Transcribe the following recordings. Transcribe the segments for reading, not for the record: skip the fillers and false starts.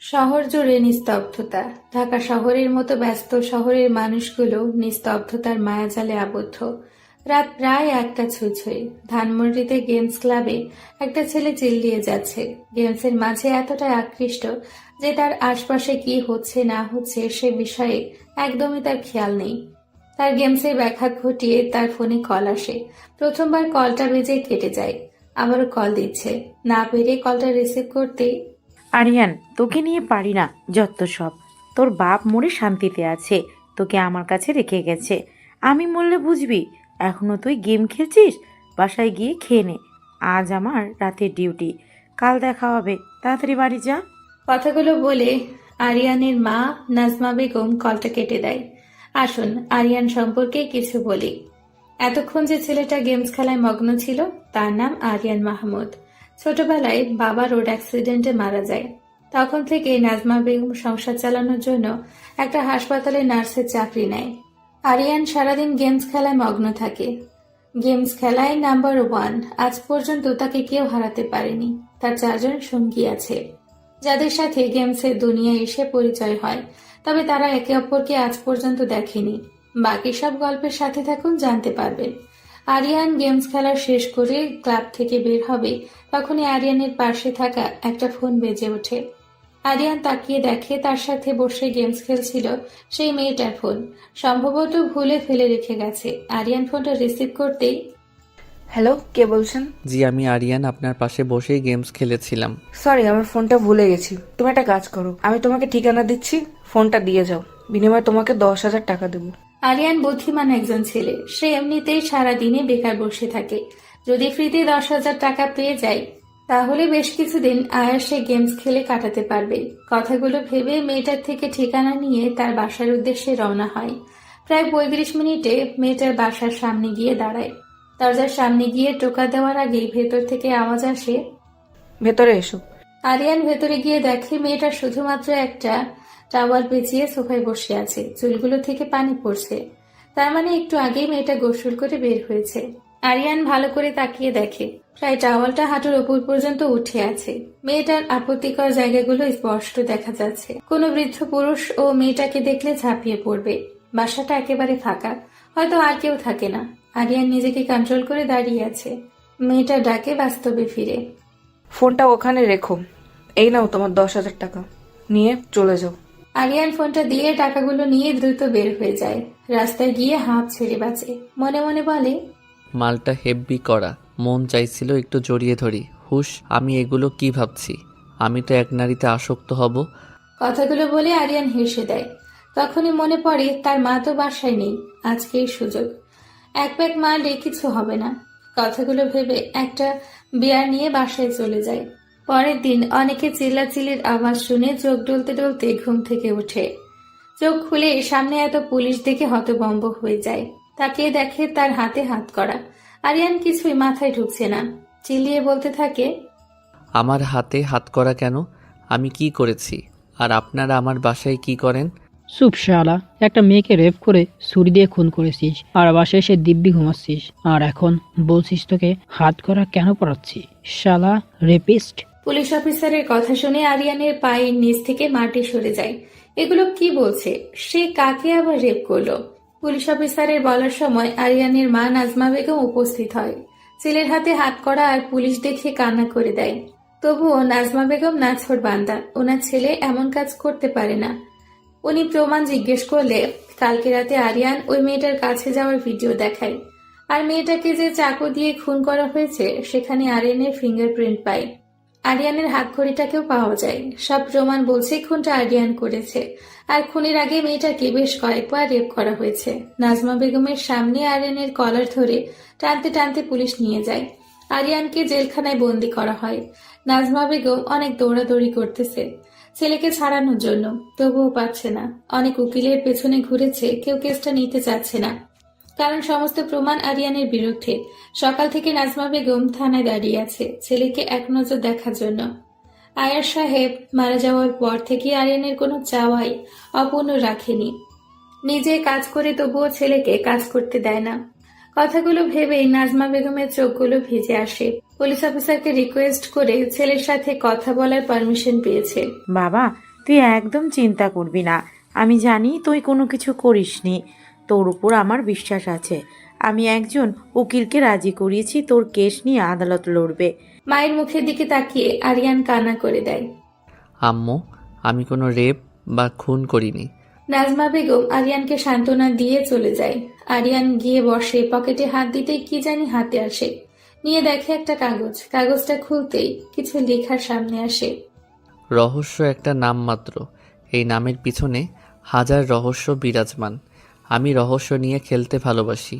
শহর জুড়ে নিস্তব্ধতা। ঢাকা শহরের মতো ব্যস্ত শহরের মানুষগুলো নিস্তব্ধতার মায়াজালে আবদ্ধ। রাত প্রায় 1টা ছুঁই ছুঁই। ধানমন্ডিতে গেমস ক্লাবে একটা ছেলে চিল্লিয়ে যাচ্ছে। গেমসের মাঝে এতটাই আকৃষ্ট যে তার আশপাশে কি হচ্ছে না হচ্ছে সে বিষয়ে একদমই তার খেয়াল নেই। তার গেমসের ব্যাঘাত ঘটিয়ে তার ফোনে কল আসে। প্রথমবার কলটা বেজে কেটে যায়। আবারও কল দিচ্ছে, না পেরে কলটা রিসিভ করতেই আরিয়ান, তোকে নিয়ে পারি না, যত সব। তোর বাপ মরে শান্তিতে আছে, তোকে আমার কাছে রেখে গেছে। আমি মরলে বুঝবি। এখনো তুই গেম খেলছিস? বাসায় গিয়ে খেয়ে নে। আজ আমার রাতের ডিউটি, কাল দেখা হবে। তাড়াতাড়ি বাড়ি যা। কথাগুলো বলে আরিয়ানের মা নাজমা বেগম কলটা কেটে দেয়। আসুন, আরিয়ান সম্পর্কে কিছু বলি। এতক্ষণ যে ছেলেটা গেমস খেলায় মগ্ন ছিল তার নাম আরিয়ান মাহমুদ। ছোটবেলায় বাবা রোড অ্যাক্সিডেন্টে মারা যায়। তখন থেকে নাজমা বেগম সংসার চালানোর জন্য একটা হাসপাতালে নার্সের চাকরি নেয়। আরিয়ান সারাদিন গেমস খেলায় মগ্ন থাকে। গেমস খেলায় নাম্বার 1। আজ পর্যন্ত তাকে কেউ হারাতে পারেনি। তার 4জন সঙ্গী আছে যাদের সাথে গেমসের দুনিয়ায় এসে পরিচয় হয়, তবে তারা একে অপরকে আজ পর্যন্ত দেখেনি। বাকি সব গল্পের সাথে থাকুন, জানতে পারবেন। আরিয়ান গেমস খেলা শেষ করে ক্লাব থেকে বের হবে, তখনই আরিয়ানের পাশে থাকা একটা ফোন বেজে ওঠে। আরিয়ান তাকিয়ে দেখে তার সাথে বসে গেমস খেলছিল সেই মেয়েটার ফোন। সম্ভবত ভুলে ফেলে রেখে গেছে। আরিয়ান ফোনটা রিসিভ করতেই হ্যালো, কে বলছেন? জি, আমি আরিয়ান, আপনার পাশে বসেই গেমস খেলেছিলাম। সরি, আমার ফোনটা ভুলে গেছি। তুমি একটা কাজ করো, আমি তোমাকে ঠিকানা দিচ্ছি, ফোনটা দিয়ে যাও। বিনিময়ে তোমাকে 10,000 টাকা দেবো। আরিয়ান বুদ্ধিমান একজন ছেলে। সে এমনিতেই সারাদিনে বেকার বসে থাকে। যদি ফ্রিতে 10,000 টাকা পেয়ে যায় তাহলে বেশ কিছুদিন আয়াসে গেমস খেলে কাটাতে পারবে। কথাগুলো ভেবে মেয়েটার থেকে ঠিকানা নিয়ে তার বাসার উদ্দেশ্যে রওনা হয়। প্রায় 35 মিনিটে মেয়েটার বাসার সামনে গিয়ে দাঁড়ায়। দরজার সামনে গিয়ে টোকা দেওয়ার আগেই ভেতর থেকে আওয়াজ আসে। ভেতরে এসো। আরিয়ান ভেতরে গিয়ে দেখে মেয়েটা শুধুমাত্র একটা টাওয়াল পেঁচিয়ে সোফায় বসে আছে। চুলগুলো থেকে পানি পড়ছে। তার মানে একটু আগেই মেয়েটা গোসল করে বের হয়েছে। আরিয়ান ভালো করে তাকিয়ে দেখে প্রায় টাওয়ালটা হাঁটুর ওপর পর্যন্ত উঠে আছে। মেয়েটার আপত্তিকর জায়গাগুলো স্পষ্ট দেখা যাচ্ছে। কোনো বৃদ্ধ পুরুষ ও মেয়েটাকে দেখলে ঝাঁপিয়ে পড়বে। বাসাটা একেবারে ফাঁকা, হয়তো আর কেউ থাকে না। আরিয়ান নিজেকে কন্ট্রোল করে দাঁড়িয়ে আছে। মেয়েটা ডাকে বাস্তবে ফিরে। ফোনটা ওখানে রেখো। এই নাও তোমার 10,000 টাকা, নিয়ে চলে যাও। আরিয়ান ফোনটা দিয়ে টাকাগুলো নিয়ে দ্রুত বের হয়ে যায়। রাস্তায় গিয়ে হাঁপ ছেড়ে বাঁচে। মনে মনে বলে, মালটা হেব্বি করা, মন চাইছিল একটু জড়িয়ে ধরি। হুশ, আমি এগুলো কি ভাবছি? আমি তো এক নারীতে আসক্ত হব। কথাগুলো বলে আরিয়ান হেসে দেয়। তখনই মনে পড়ে তার মা তো বাসায় নেই। আজকেই সুযোগ। এক প্যাক মারলে কিছু হবে না। কথাগুলো ভেবে একটা বিয়ার নিয়ে বাসায় চলে যায়। পরের দিন অনেকে চিল্লাচিল্লির আওয়াজ শুনে চোখ ডলতে ডলতে ঘুম থেকে ওঠে। চোখ খুলে সামনে এত পুলিশ দেখে হতভম্ব হয়ে যায়। তাকিয়ে দেখে তার হাতে হাত করা। আরিয়ান কিছুই মাথায় ঢুকছে না। চিল্লিয়ে বলতে থাকে, আমার হাতে হাত করা কেন? আমি কি করেছি? আর আপনারা আমার বাসায় কি করেন? চুপ শালা, একটা মেয়েকে রেপ করে ছুরি দিয়ে খুন করেছিস, আর বাসায় এসে দিব্যি ঘুমাচ্ছিস, আর এখন বলছিস তোকে হাত করা কেন পড়াচ্ছি? শালা রেপিস্ট। পুলিশ অফিসারের কথা শুনে আরিয়ানের পায়ের নিচ থেকে মাটি সরে যায়। এগুলো কি বলছে? সে কাকে আবার রেপ করলো? পুলিশ অফিসারের বলার সময় আরিয়ানের মা নাজমা বেগম উপস্থিত হয়। ছেলের হাতে হাত করা আর পুলিশ দেখে কান্না করে দেয়। তবুও নাজমা বেগম নাছোড় বান্দা। ওনার ছেলে এমন কাজ করতে পারে না। উনি প্রমাণ জিজ্ঞেস করলে কালকে রাতে আরিয়ান ওই মেয়েটার কাছে যাওয়ার ভিডিও দেখায়। আর মেয়েটাকে যে চাকু দিয়ে খুন করা হয়েছে সেখানে আরিয়ানের ফিঙ্গারপ্রিন্ট পায়। আরিয়ানের হাতঘড়িটাকেও পাওয়া যায়। সব প্রমাণ বলছে খুনটা আরিয়ান করেছে। আর খুনের আগে মেয়েটাকে বেশ কয়েকবার রেপ করা হয়েছে। নাজমা বেগমের সামনে আরিয়ানের কলার ধরে টানতে টানতে পুলিশ নিয়ে যায়। আরিয়ানকে জেলখানায় বন্দি করা হয়। নাজমা বেগম অনেক দৌড়াদৌড়ি করতেছে ছেলেকে ছাড়ানোর জন্য, তবুও পাচ্ছে না। অনেক উকিলের পেছনে ঘুরেছে, কেউ কেসটা নিতে চাচ্ছে না, কারণ সমস্ত প্রমাণ আরিয়ানের বিরুদ্ধে। সকাল থেকে নাজমা বেগম থানায় দাঁড়িয়ে আছে ছেলেকে এক নজর দেখার জন্য। আয়ার সাহেব মারা যাওয়ার পর থেকে আরিয়ানের কোনো চাওয়াই অপূর্ণ রাখেনি। নিজে কাজ করে তবুও ছেলেকে কাজ করতে দেয় না। কথাগুলো ভেবেই নাজমা বেগমের চোখগুলো ভিজে আসে। পুলিশ অফিসারকে রিকোয়েস্ট করে ছেলের সাথে কথা বলার পারমিশন পেয়েছে। বাবা, তুই একদম চিন্তা করবি না। আমি জানি তুই কোনো কিছু করিসনি। তোর উপর আমার বিশ্বাস আছে। আমি একজন উকিলকে রাজি করিয়েছি, তোর কেস নিয়ে আদালত লড়বে। মায়ের মুখের দিকে তাকিয়ে আরিয়ান কান্না করে দেয়। আম্মু, আমি কোনো রেপ বা খুন করিনি। নাজমা বেগম আরিয়ানকে সান্ত্বনা দিয়ে চলে যায়। আরিয়ান গিয়ে বসে, পকেটে হাত দিতেই কি জানি হাতে আসে। নিয়ে দেখে একটা কাগজ। কাগজটা খুলতেই কিছু লেখার সামনে আসে। রহস্য একটা নাম মাত্র, এই নামের পিছনে হাজার রহস্য বিরাজমান। আমি রহস্য নিয়ে খেলতে ভালোবাসি,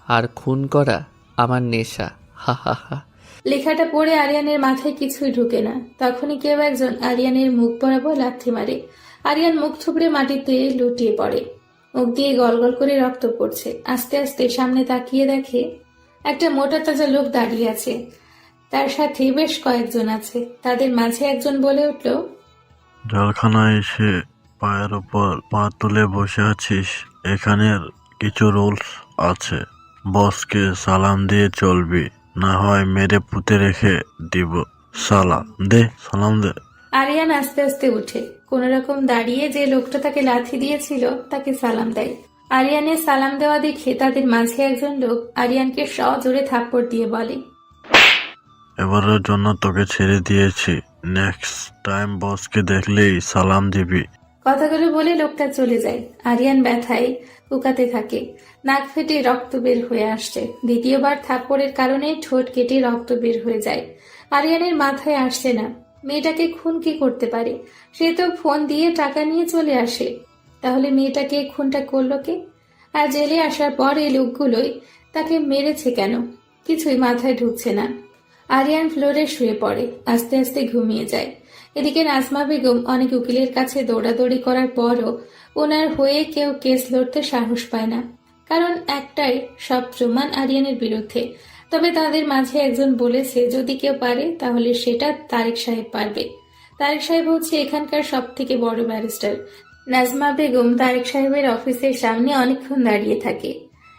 আর খুন করা আমার নেশা। হা হা হা। লেখাটা পড়ে আরিয়ানের মাথায় কিছুই ঢুকে না। তখনই কেউ একজন আরিয়ানের মুখ বরাবর লাথি মারে। আরিয়ান মুখ থুবড়ে মাটিতে লুটিয়ে পড়ে। মুখ দিয়ে গলগল করে রক্ত পড়ছে। আস্তে আস্তে সামনে তাকিয়ে দেখে একটা মোটা তাজা লোক দাঁড়িয়ে আছে। তার সাথে বেশ কয়েকজন আছে। তাদের মাঝে একজন বলে উঠল, জলখানায় এসে পায়ের ওপর পা তুলে বসে আছিস। এখানের কিছু রুলস আছে। বসকে সালাম দিয়ে চলবি, না হয় মেরে পুঁতে রেখে দিব। সালাম দে। আরিয়ান আস্তে আস্তে উঠে কোন রকম দাঁড়িয়ে যে লোকটা তাকে লাথি দিয়েছিল তাকে সালাম দেয়। আরিয়ানের সালাম দেওয়া দেখে তাদের মাঝে একজন লোক আরিয়ানকে সজোরে থাপ্পড় দিয়ে বলে, এবারের জন্য তোকে ছেড়ে দিয়েছি। নেক্সট টাইম বসকে দেখলেই সালাম দিবি। কথাগুলো বলে লোকটা চলে যায়। আরিয়ান ব্যথায় উকাতে থাকে। নাক ফেটে রক্ত বের হয়ে আসছে। দ্বিতীয়বার থাপ্পড়ের কারণে ঠোঁট কেটে রক্ত বের হয়ে যায়। আরিয়ানের মাথায় আসছে না মেয়েটাকে খুন কি করতে পারে। সে তো ফোন দিয়ে টাকা নিয়ে চলে আসে। তাহলে মেয়েটাকে খুনটা করলো কে? আর জেলে আসার পর এই লোকগুলোই তাকে মেরেছে কেন? কিছুই মাথায় ঢুকছে না। আরিয়ান ফ্লোরে শুয়ে পড়ে, আস্তে আস্তে ঘুমিয়ে যায়। এদিকে নাজমা বেগম অনেক উকিলের কাছে দৌড়াদৌড়ি করার পরও ওনার হয়ে কেউ কেস লড়তে সাহস পায় না। কারণ একটাই, সব প্রমাণ আরিয়ানের বিরুদ্ধে। তবে তাদের মাঝে একজন বলেছে যদি কেউ পারে তাহলে সেটা তারেক সাহেব পারবে। তারেক সাহেব হচ্ছে এখানকার সব থেকে বড় ব্যারিস্টার। নাজমা বেগম তারেক সাহেবের অফিসের সামনে অনেকক্ষণ দাঁড়িয়ে থাকে।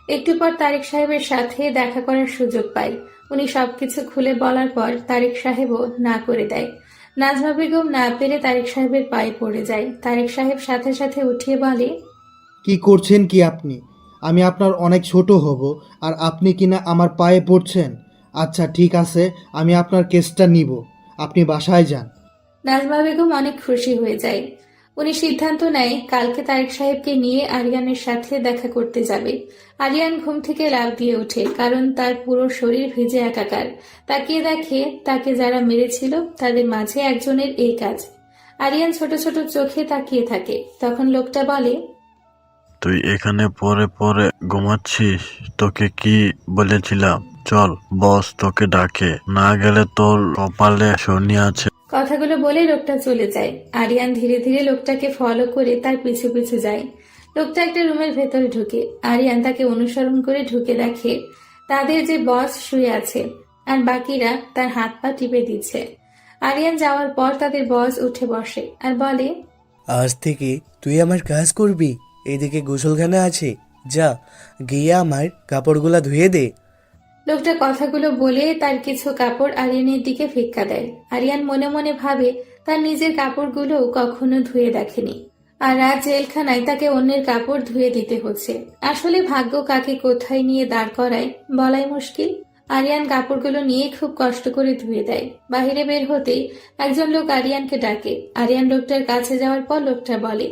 একটু পর তারেক সাহেবের সাথে দেখা করার সুযোগ পায়। উনি সবকিছু খুলে বলার পর তারেক সাহেবও না করে দেয়। নাজমা বেগম না পেরে তারেক সাহেবের পায়ে পড়ে যায়। তারেক সাহেব সাথে সাথে উঠিয়ে বলে, কি করছেন কি আপনি? আমি আপনার অনেক ছোট হব আর আপনি কিনা আমার পায়ে পড়ছেন? আচ্ছা ঠিক আছে, আমি আপনার কেসটা নিব। আপনি বাসায় যান। নাজমা বেগম অনেক খুশি হয়ে যায়। উনি সিদ্ধান্ত নেয় কালকে তারেক সাহেবকে নিয়ে আরিয়ানের সাথে দেখা করতে যাবে। আরিয়ান ঘুম থেকে লাফ দিয়ে ওঠে, কারণ তার পুরো শরীর ভিজে একাকার। তাকিয়ে দেখে তাকে যারা মেরেছিল তাদের মাঝে একজনের এই কাজ। আরিয়ান ছোট ছোট চোখে তাকিয়ে থাকে। তখন লোকটা বলে, তুই এখানে পরে পরে ঘুমাচ্ছিস? তোকে কি বলেছিলাম? চল, বস তোকে ডাকে। না গেলে তোর কপালে শনি আছে। কথাগুলো বলে লোকটা চলে যায়। আরিয়ান ধীরে ধীরে লোকটাকে ফলো করে তার পিছু পিছু যায়। লোকটা একটা রুমের ভেতরে ঢুকে। আরিয়ান তাকে অনুসরণ করে ঢুকে দেখে তাদের যে বস শুয়ে আছে আর বাকিরা তার হাত পা টিপে দিচ্ছে। আরিয়ান যাওয়ার পর তাদের বস উঠে বসে আর বলে, আজ থেকে তুই আমার কাজ করবি। এদিকে গোসলখানা আছে, যা গিয়ে আমার কাপড়গুলা ধুয়ে দে। লোকটা কথাগুলো বলে তার কিছু কাপড় আরিয়ানের দিকে ফিক্কা দেয়। আরিয়ান মনে মনে ভাবে তার নিজের কাপড়গুলো কখনো ধুয়ে দেখেনি, আর আজ জেলখানায় তাকে অন্যের কাপড় ধুয়ে দিতে হচ্ছে। আসলে ভাগ্য কাকে কোথায় নিয়ে দাঁড় করায় বলাই মুশকিল। আরিয়ান কাপড়গুলো নিয়ে খুব কষ্ট করে ধুয়ে দেয়। বাহিরে বের হতেই একজন লোক আরিয়ানকে ডাকে। আরিয়ান লোকটার কাছে যাওয়ার পর লোকটা বলে,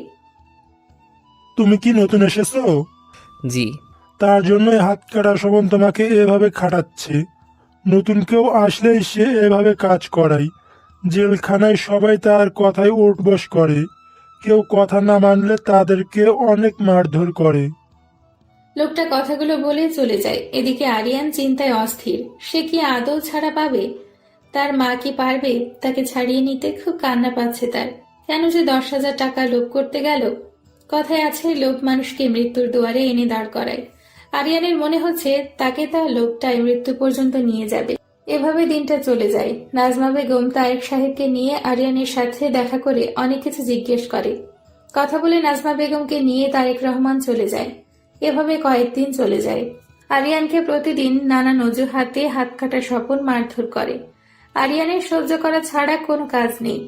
তুমি কি নতুন এসেছো? জি। তার জন্যই হাত কাটা শোভন তোমাকে এভাবে খাটাচ্ছে। নতুন কেউ আসলেই সে এভাবে কাজ করায়। জেলখানায় সবাই তার কথায় উঠবস করে। কেউ কথা না মানলে তাদেরকে অনেক মারধর করে। লোকটা কথাগুলো বলে চলে যায়। এদিকে আরিয়ান চিন্তায় অস্থির। সে কি আদৌ ছাড়া পাবে? তার মা কি পারবে তাকে ছাড়িয়ে নিতে? খুব কান্না পাচ্ছে তার। কেন যে 10,000 টাকা লোভ করতে গেল? কথায় আছে, লোভ মানুষকে মৃত্যুর দুয়ারে এনে দাঁড় করায়। আরিয়ানের মনে হচ্ছে তাকে তার লোভটাই মৃত্যু পর্যন্ত নিয়ে যাবে। এভাবে দিনটা চলে যায়। নাজমা বেগম তারেক সাহেবকে নিয়ে আরিয়ানের সাথে দেখা করে অনেক কিছু জিজ্ঞেস করে। কথা বলে নাজমা বেগমকে নিয়ে তারেক রহমান চলে যায়। এভাবে কয়েকদিন চলে যায়। আরিয়ানকে প্রতিদিন নানান অজুহাতে হাত কাটা স্বপন মারধর করে। আরিয়ানের সহ্য করা ছাড়া কোনো কাজ নেই।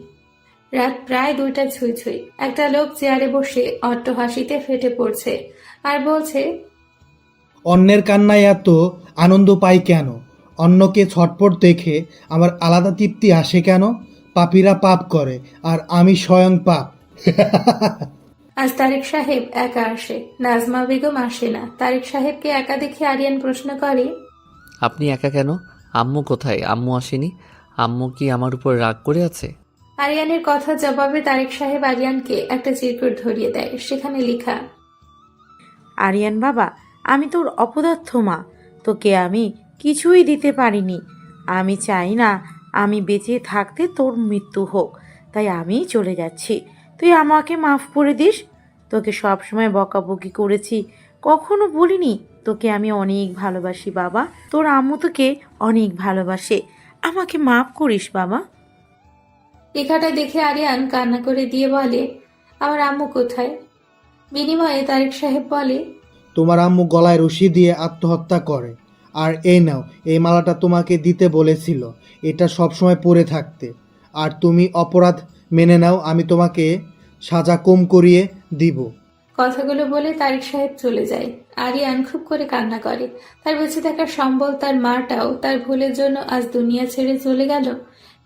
রাত প্রায় 2টা ছুঁই ছুঁই। একটা লোক চেয়ারে বসে অট্ট হাসিতে ফেটে পড়ছে আর বলছে, অন্যের কান্নায় এত আনন্দ পাই কেন? অন্যকে ছটপট দেখে আমার আলাদা তৃপ্তি আসে কেন? পাপীরা পাপ করে আর আমি স্বয়ং পাপ। আজ তারেক সাহেব একা আসে, নাজমা বেগম আসে না। তারেক সাহেবকে একা দেখে আরিয়ান প্রশ্ন করে, আপনি একা কেন? আম্মু কোথায়? আম্মু আসেনি? আম্মু কি আমার উপর রাগ করে আছে? আরিয়ানের কথা জবাবে তারেক সাহেব আরিয়ানকে একটা চিরকুট ধরিয়ে দেয়। সেখানে লেখা, আরিয়ান বাবা, আমি তোর অপদার্থ মা, তোকে আমি কিছুই দিতে পারিনি। আমি চাই না আমি বেঁচে থাকতে তোর মৃত্যু হোক, তাই আমি চলে যাচ্ছি। তুই আমাকে মাফ করে দিস। তোকে সবসময় বকাবকি করেছি, কখনো বলিনি তোকে আমি অনেক ভালোবাসি বাবা। তোর আম্মু তোকে অনেক ভালোবাসে, আমাকে মাফ করিস বাবা। লেখাটা দেখে আরিয়ান কান্না করে দিয়ে বলে, আমার আম্মু কোথায়? বিনিময়ে তারেক সাহেব বলে, তোমার আম্মু গলায় রশি দিয়ে আত্মহত্যা করে। আর এই নাও, এই মালাটা তোমাকে দিতে বলেছিল, এটা সবসময় পরে থাকতে। আর তুমি অপরাধ মেনে নাও, আমি তোমাকে সাজা কম করিয়ে দিব। কথাগুলো বলে তারেক সাহেব চলে যায়। আরিয়ান খুব করে কান্না করে। তার বেঁচে থাকার সম্বল, তার মাটাও তার ভুলের জন্য আজ দুনিয়া ছেড়ে চলে গেল।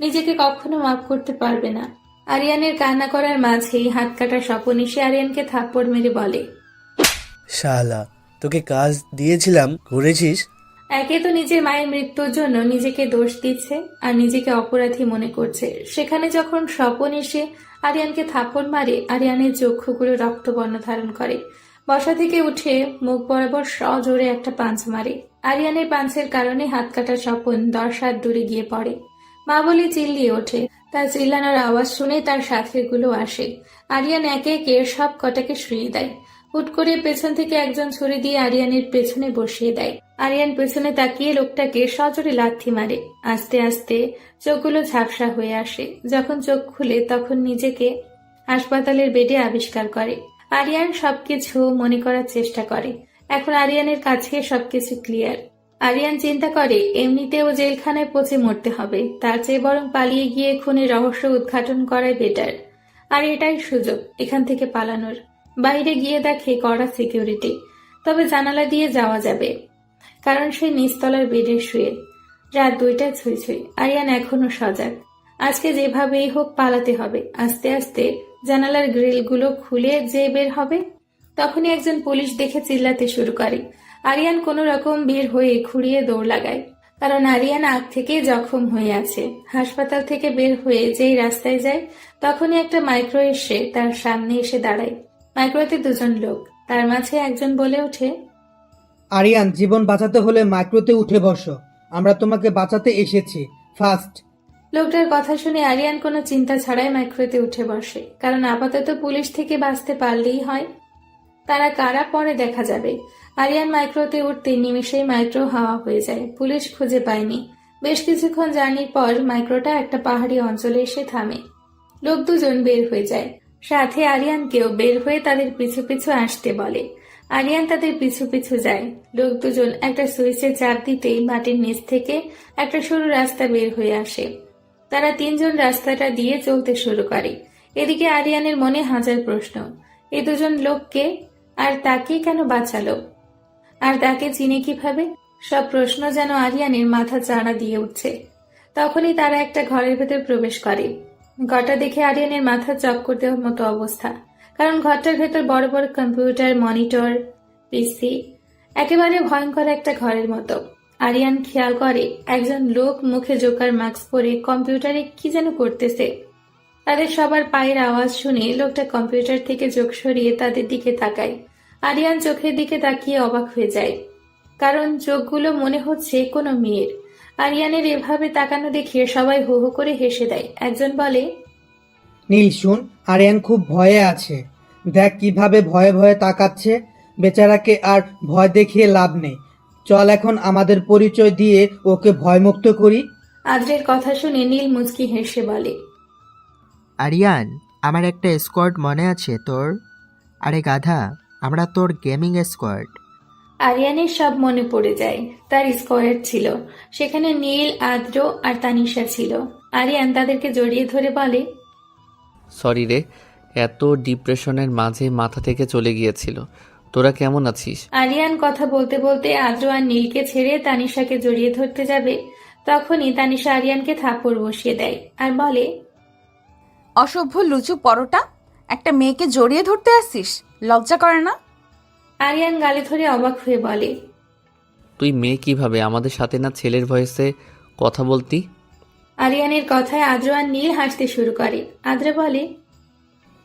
নিজেকে কখনো মাফ করতে পারবে না। আরিয়ানের কান্না করার মাঝেই হাত কাটা স্বপন এসে আরিয়ানকে থাপ্পড় মেরে বলে, শালা, তোকে কাজ দিয়েছিলাম, করেছিস? একে তো নিজের মায়ের মৃত্যুর জন্য নিজেকে দোষ দিচ্ছে আর নিজেকে অপরাধী মনে করছে, সেখানে যখন স্বপন এসে আরিয়ানকে থাপ্পড় মারে, আরিয়ানের চক্ষুগুলো রক্তবর্ণ ধারণ করে। বসা থেকে উঠে মুখ বরাবর সজোরে একটা পাঞ্চ মারে। আরিয়ানের পাঞ্চের কারণে হাত কাটা স্বপন 10 হাত দূরে গিয়ে পড়ে। মা বলে চিল্লিয়ে ওঠে। তার চিল্লানোর আওয়াজ শুনে তার সাথীগুলো আসে। আরিয়ান একে একে সব কটাকে শুয়ে দেয়। হুট করে পেছন থেকে একজন ছুরি দিয়ে আরিয়ানের পেছনে বসিয়ে দেয়। আরিয়ান পেছনে তাকিয়ে লোকটাকে সজোরে লাথি মারে। আস্তে আস্তে চোখগুলো ঝাপসা হয়ে আসে। যখন চোখ খুলে তখন নিজেকে হাসপাতালের বেডে আবিষ্কার করে। আরিয়ান সবকিছু মনে করার চেষ্টা করে। এখন আরিয়ানের কাছে সবকিছু ক্লিয়ার। আরিয়ান চিন্তা করে এমনিতেও জেলখানায় পচে মরতে হবে, তার চেয়ে বরং পালিয়ে গিয়ে খুনের রহস্য উদ্ঘাটন করাই বেটার। আর এটাই সুযোগ এখান থেকে পালানোর। বাইরে গিয়ে দেখে কড়া সিকিউরিটি, তবে জানালা দিয়ে যাওয়া যাবে, কারণ সে নিচতলার বেডে শুয়ে। রাত 2টা ছুঁই ছুঁই। আরিয়ান এখনো সজাগ। আজকে যেভাবেই হোক পালাতে হবে। আস্তে আস্তে জানালার গ্রিলগুলো খুলে যে বের হবে, তখনই একজন পুলিশ দেখে চিল্লাতে শুরু করে। আরিয়ান কোনো রকম বের হয়ে খুঁড়িয়ে দৌড় লাগায়, কারণ আরিয়ান আগ থেকে জখম হয়ে আছে। হাসপাতাল থেকে বের হয়ে যেই রাস্তায় যায়, তখনই একটা মাইক্রো এসে তার সামনে এসে দাঁড়ায়। মাইক্রোতে 2জন লোক, তার মাঝে একজন বলে ওঠে, আরিয়ান, জীবন বাঁচাতে হলে মাইক্রোতে উঠে বসো, আমরা তোমাকে বাঁচাতে এসেছি, ফার্স্ট। লোকটার কথা শুনে আরিয়ান কোনো চিন্তা ছাড়াই মাইক্রোতে উঠে বসে, কারণ আপাতত পুলিশ থেকে বাঁচতে পারলেই হয়। তারা কারা পরে দেখা যাবে। আরিয়ান মাইক্রোতে উঠতে নিমেষেই মাইক্রো হাওয়া হয়ে যায়। পুলিশ খুঁজে পায়নি। বেশ কিছুক্ষণ জার্নির পর মাইক্রোটা একটা পাহাড়ি অঞ্চলে এসে থামে। লোক 2জন বের হয়ে যায়, সাথে আরিয়ানকেও বের হয়ে তাদের পিছু পিছু আসতে বলে। আরিয়ান তাদের পিছু পিছু যায়। লোক 2জন একটা সুইচে চাপ দিতেই মাটির নিচ থেকে একটা সরু রাস্তা বের হয়ে আসে। তারা 3জন রাস্তাটা দিয়ে চলতে শুরু করে। এদিকে আরিয়ানের মনে হাজার প্রশ্ন। এই 2জন লোককে, আর তাকে কেন বাঁচালো, আর তাকে চিনে কিভাবে? সব প্রশ্ন যেন আরিয়ানের মাথা চাড়া দিয়ে উঠছে। তখনই তারা একটা ঘরের ভেতর প্রবেশ করে। ঘরটা দেখে আরিয়ানের মাথা চক্কর দেওয়ার মতো অবস্থা, কারণ ঘরটার ভেতর বড় বড় কম্পিউটার, মনিটর, পিসি, একেবারে ভয়ঙ্কর একটা ঘরের মতো। আরিয়ান খেয়াল করে একজন লোক মুখে জোকার মাস্ক পরে কম্পিউটারে কি যেন করতেছে। তাদের সবার পায়ের আওয়াজ শুনে লোকটা কম্পিউটার থেকে চোখ সরিয়ে তাদের দিকে তাকায়। আরিয়ান চোখের দিকে তাকিয়ে অবাক হয়ে যায়, কারণ চোখগুলো মনে হচ্ছে কোনো মেয়ের। আরিয়ানের এভাবে তাকানো দেখে সবাই হো হো করে হেসে দেয়। একজন বলে, নীল শুন, আরিয়ান খুব ভয়ে আছে, দেখ কিভাবে ভয়ে ভয়ে তাকাচ্ছে। বেচারাকে আর ভয় দেখিয়ে লাভ নেই, চল এখন আমাদের পরিচয় দিয়ে ওকে ভয়মুক্ত করি। আদ্রের কথা শুনে নীল মুচকি হেসে বলে, আরিয়ান, আমার একটা স্কোয়াড মনে আছে তোর? আরে গাধা, আমরা তোর গেমিং স্কোয়াড। আরিয়ানের সব মনে পড়ে যায়। তার স্কোয়াড ছিল, সেখানে নীল, আদ্র আর তানিশা ছিল। আরিয়ান তাদেরকে জড়িয়ে ধরে বলে, সরি রে, এত ডিপ্রেশনের মাঝে মাথা থেকে চলে গিয়েছিল। তোরা কেমন আছিস? আরিয়ান কথা বলতে বলতে আদ্র আর নীলকে ছেড়ে তানিশাকে জড়িয়ে ধরতে যাবে, তখনই তানিশা আরিয়ানকে থাপ্পড় বসিয়ে দেয় আর বলে, অসভ্য লুচু পরোটা, একটা মেয়েকে জড়িয়ে ধরতে আসিস, লজ্জা করে না? আরিয়ান গালে ধরে অবাক হয়ে বলে, তুই মেয়ে কিভাবে, আমাদের সাথে না ছেলের ভয়েসে কথা বলতি? আরিয়ানের কথায় আদ্র আর নীল হাসতে শুরু করে। আদ্র বলে,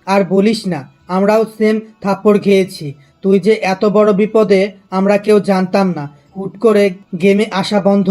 আর বলিস না, আমরাও সেম থাপ্পড় খেয়েছি। তুই যে এত বড় বিপদে আমরা কেউ জানতাম না। হুট করে গেমে আসা বন্ধ,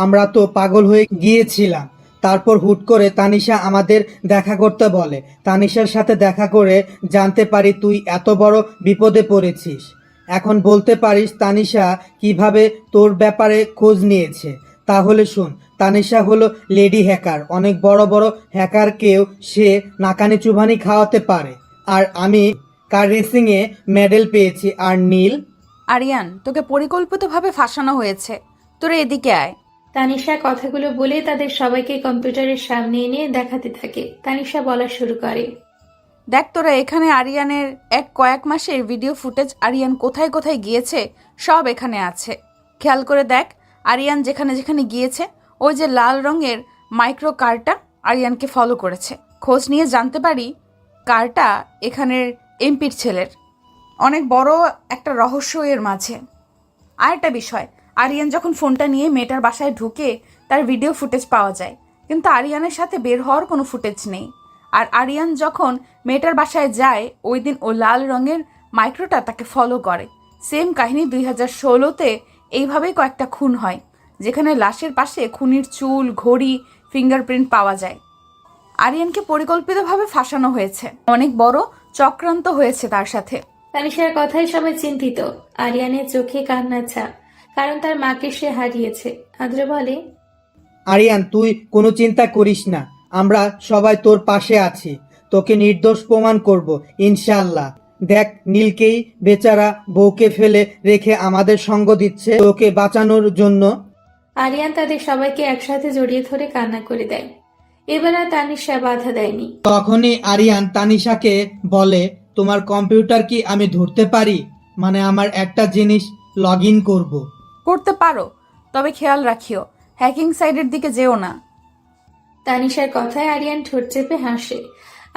আমরা তো পাগল হয়ে গিয়েছিলাম। তারপর হুট করে তানিশা আমাদের দেখা করতে বলে। তানিশার সাথে দেখা করে জানতে পারি তুই এত বড় বিপদে পড়েছিস। এখন বলতে পারিস তানিশা কিভাবে তোর ব্যাপারে খোঁজ নিয়েছে? তাহলে শোন, তানিশা হলো লেডি হ্যাকার। অনেক বড় বড় হ্যাকারকেও সে নাকানি চুবানি খাওয়াতে পারে। আর আমি কার রেসিংয়ে মেডেল পেয়েছি। আর নীল, আরিয়ান, তোকে পরিকল্পিতভাবে ফাঁসানো হয়েছে, তোরা এদিকে আয়। তানিশা কথাগুলো বলে তাদের সবাইকে কম্পিউটারের সামনে এনে দেখাতে থাকে। তানিশা বলা শুরু করে, দেখ তোরা, এখানে আরিয়ানের কয়েক মাসের ভিডিও ফুটেজ, আরিয়ান কোথায় কোথায় গিয়েছে সব এখানে আছে। খেয়াল করে দেখ, আরিয়ান যেখানে যেখানে গিয়েছে ওই যে লাল রঙের মাইক্রো কারটা আরিয়ানকে ফলো করেছে। খোঁজ নিয়ে জানতে পারি কারটা এখানের এমপির ছেলের। অনেক বড় একটা রহস্য এর মাঝে। আর একটা বিষয়, আরিয়ান যখন ফোনটা নিয়ে মেয়েটার বাসায় ঢুকে তার ভিডিও ফুটেজ পাওয়া যায়, কিন্তু আরিয়ানের সাথে বের হওয়ার কোনো ফুটেজ নেই। আর আরিয়ান যখন মেয়েটার বাসায় যায় ওই দিন ও লাল রঙের মাইক্রোটা তাকে ফলো করে। সেম কাহিনী 2016-তে এইভাবেই কয়েকটা খুন হয়, যেখানে লাশের পাশে খুনির চুল, ঘড়ি, ফিঙ্গারপ্রিন্ট পাওয়া যায়। আরিয়ানকে পরিকল্পিতভাবে ফাঁসানো হয়েছে, অনেক বড় চক্রান্ত হয়েছে তার সাথে। তানিশার কথায় সবাই চিন্তিত। আরিয়ানের চোখে কান্নার ছাপ, কারণ তার মাকে সে হারিয়েছে। আদ্র বলে, আরিয়ান তুই কোনো চিন্তা করিস না, আমরা সবাই তোর পাশে আছি। তোকে নির্দোষ প্রমাণ করব ইনশাআল্লাহ। দেখ, নীলকেই বেচারা বউকে ফেলে রেখে আমাদের সঙ্গ দিচ্ছে তোকে বাঁচানোর জন্য। আরিয়ান তাদের সবাইকে একসাথে জড়িয়ে ধরে কান্না করে দেয়। এবার আর তানিশা বাধা দেয়নি। তখনই আরিয়ান তানিশাকে বলে, তোমার কম্পিউটার কি আমি ধরতে পারি? মানে আমার একটা জিনিস লগ ইন করবো। করতে পারো, তবে খেয়াল রাখিও হ্যাকিং সাইটের দিকে যেও না। তানিশার কথায় আরিয়ান ঠোঁট চেপে হাসে।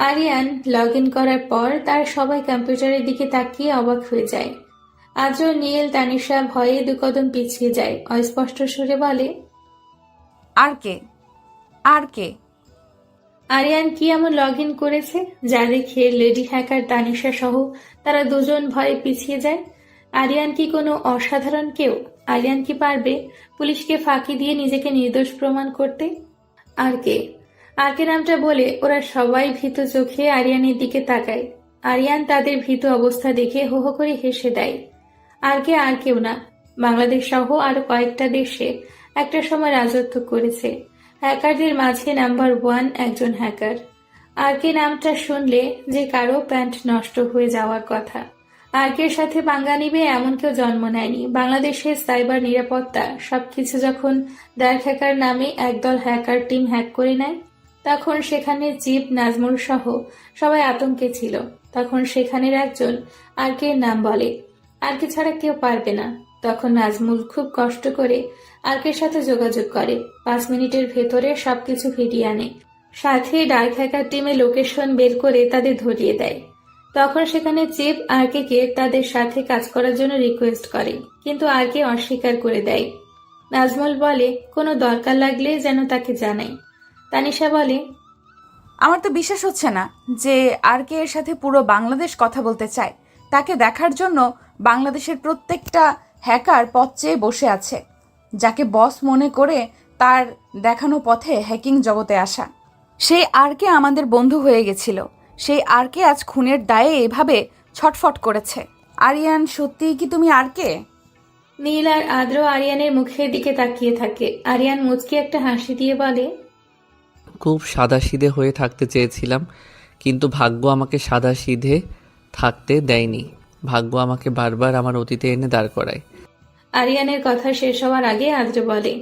আরিয়ান লগ ইন করার পর তার সবাই কম্পিউটারের দিকে তাকিয়ে অবাক হয়ে যায়। আদ্র, নীল, তানিশা ভয়ে দুকদম পিছিয়ে যায়। অস্পষ্ট সুরে বলে, আর কে? আর কে? আরিয়ান কি এমন লগ ইন করেছে যা দেখে লেডি হ্যাকার তানিশা সহ তারা দুজন ভয়ে পিছিয়ে যায়? আরিয়ান কি কোনো অসাধারণ কেউ? আরিয়ান কি পারবে পুলিশকে ফাঁকি দিয়ে নিজেকে নির্দোষ প্রমাণ করতে? আর কে? আর কে নামটা বলে ওরা সবাই ভীত চোখে আরিয়ানের দিকে তাকায়। আরিয়ান তাদের ভীত অবস্থা দেখে হো হো করে হেসে দেয়। আর কে আর কেউ না, বাংলাদেশ সহ আরো কয়েকটা দেশে একটা সময় রাজত্ব করেছে হ্যাকারদের মাঝে নাম্বার 1 একজন হ্যাকার। আর কে নামটা শুনলে যে কারো প্যান্ট নষ্ট হয়ে যাওয়ার কথা। আর কের সাথে পাঙ্গা নিবে এমন কেউ জন্ম নেয়নি। বাংলাদেশের সাইবার নিরাপত্তা সবকিছু যখন ডার্ক হ্যাকার নামে একদল হ্যাকার টিম হ্যাক করে নেয়, তখন সেখানে চিফ নাজমুল সহ সবাই আতঙ্কে ছিল। তখন সেখানের একজন আর কে নাম বলে, আর কে ছাড়া কেউ পারবে না। তখন নাজমুল খুব কষ্ট করে আরকের সাথে যোগাযোগ করে। 5 মিনিটের ভেতরে সবকিছু ফিরিয়ে আনে। সাথে ডার্ক হ্যাকার টিমে লোকেশন বের করে তাদের ধরিয়ে দেয়। তখন সেখানে চিফ আরকে তাদের সাথে কাজ করার জন্য রিকোয়েস্ট করে, কিন্তু আরকে অস্বীকার করে দেয়। নাজমুল বলে কোনো দরকার লাগলে যেন তাকে জানাই। তানিশা বলে, আমার তো বিশ্বাস হচ্ছে না যে আর কে এর সাথে পুরো বাংলাদেশ কথা বলতে চায়। তাকে দেখার জন্য বাংলাদেশের প্রত্যেকটা হ্যাকার পথ চেয়ে বসে আছে, যাকে বস মনে করে তার দেখানো পথে হ্যাকিং জগতে আসা। সেই আর কে আমাদের বন্ধু হয়ে গেছিল। সেই আর কে আজ খুনের দায়ে এভাবে ছটফট করেছে। আরিয়ান, সত্যিই কি তুমি আর কে? নীল আর আদ্র আরিয়ানের মুখের দিকে তাকিয়ে থাকে। আরিয়ান মুচকি একটা হাসি দিয়ে বলে, খুব সাদাসিধে হয়ে থাকতে চেয়েছিলাম, কিন্তু ভাগ্য আমাকে সাদাসিধে থাকতে দেয়নি। ভাগ্য আমাকে বারবার আমার অতীতে এনে দাঁড় করায়। আরিয়ানের কথা শেষ হওয়ার আগে আদ্র বলে,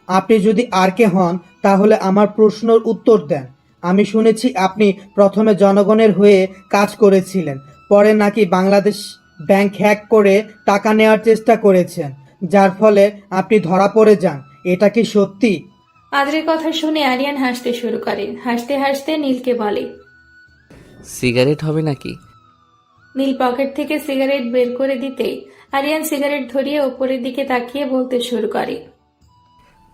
আপনি যদি আর কে হন তাহলে আমার প্রশ্নের উত্তর দেন। আমি শুনেছি আপনি প্রথমে জনগণের হয়ে কাজ করেছিলেন, পরে নাকি বাংলাদেশ ব্যাংক হ্যাক করে টাকা নেওয়ার চেষ্টা করেছেন, যার ফলে আপনি ধরা পড়ে যান। এটা কি সত্যি? আদ্রের কথা শুনে আরিয়ান হাসতে শুরু করে। হাসতে হাসতে নীলকে বলে। সিগারেট হবে নাকি? নীল পকেট থেকে সিগারেট বের করে দিতেই আরিয়ান সিগারেট ধরিয়ে ওপরের দিকে তাকিয়ে বলতে শুরু করে।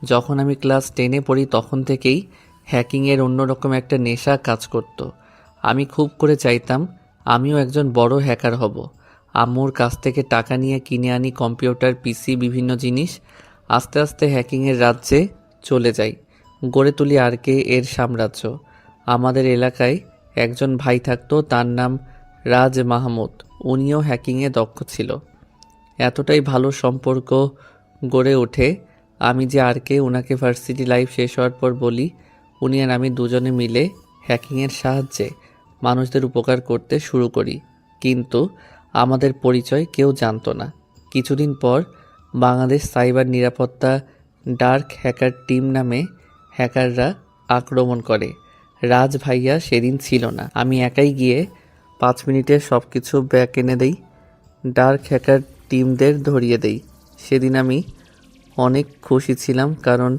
যখন আমি ক্লাস 10-এ পড়ি তখন থেকেই হ্যাকিংয়ের অন্যরকম একটা নেশা কাজ করত। আমি খুব করে চাইতাম আমিও একজন বড় হ্যাকার হব। আম্মুর কাছ থেকে টাকা নিয়ে কিনে আনি কম্পিউটার, পিসি, বিভিন্ন জিনিস। আস্তে আস্তে হ্যাকিংয়ের রাজ্যে চলে যাই, গড়ে তুলি আরকে এর সাম্রাজ্য। আমাদের এলাকায় একজন ভাই থাকতো, তার নাম রাজ মাহমুদ। উনিও হ্যাকিংয়ে দক্ষ ছিল। এতটাই ভালো সম্পর্ক গড়ে ওঠে আমি যে আরকে ওনাকে ভার্সিটি লাইফ শেষ হওয়ার পর বলি, উনি আর আমি দুজনে মিলে হ্যাকিংয়ের সাহায্যে মানুষদের উপকার করতে শুরু করি। কিন্তু আমাদের পরিচয় কেউ জানতো না। কিছুদিন পর বাংলাদেশ সাইবার নিরাপত্তা ডার্ক হ্যাকার টিম নামে হ্যাকাররা আক্রমণ করে। রাজ ভাইয়া সেদিন ছিল না। আমি একাই গিয়ে 5 মিনিটে সব কিছু ব্যাক এনে দেই, ডার্ক হ্যাকার টিমদের ধরিয়ে দেই। সেদিন আমি অনেক খুশি ছিলাম, কারণ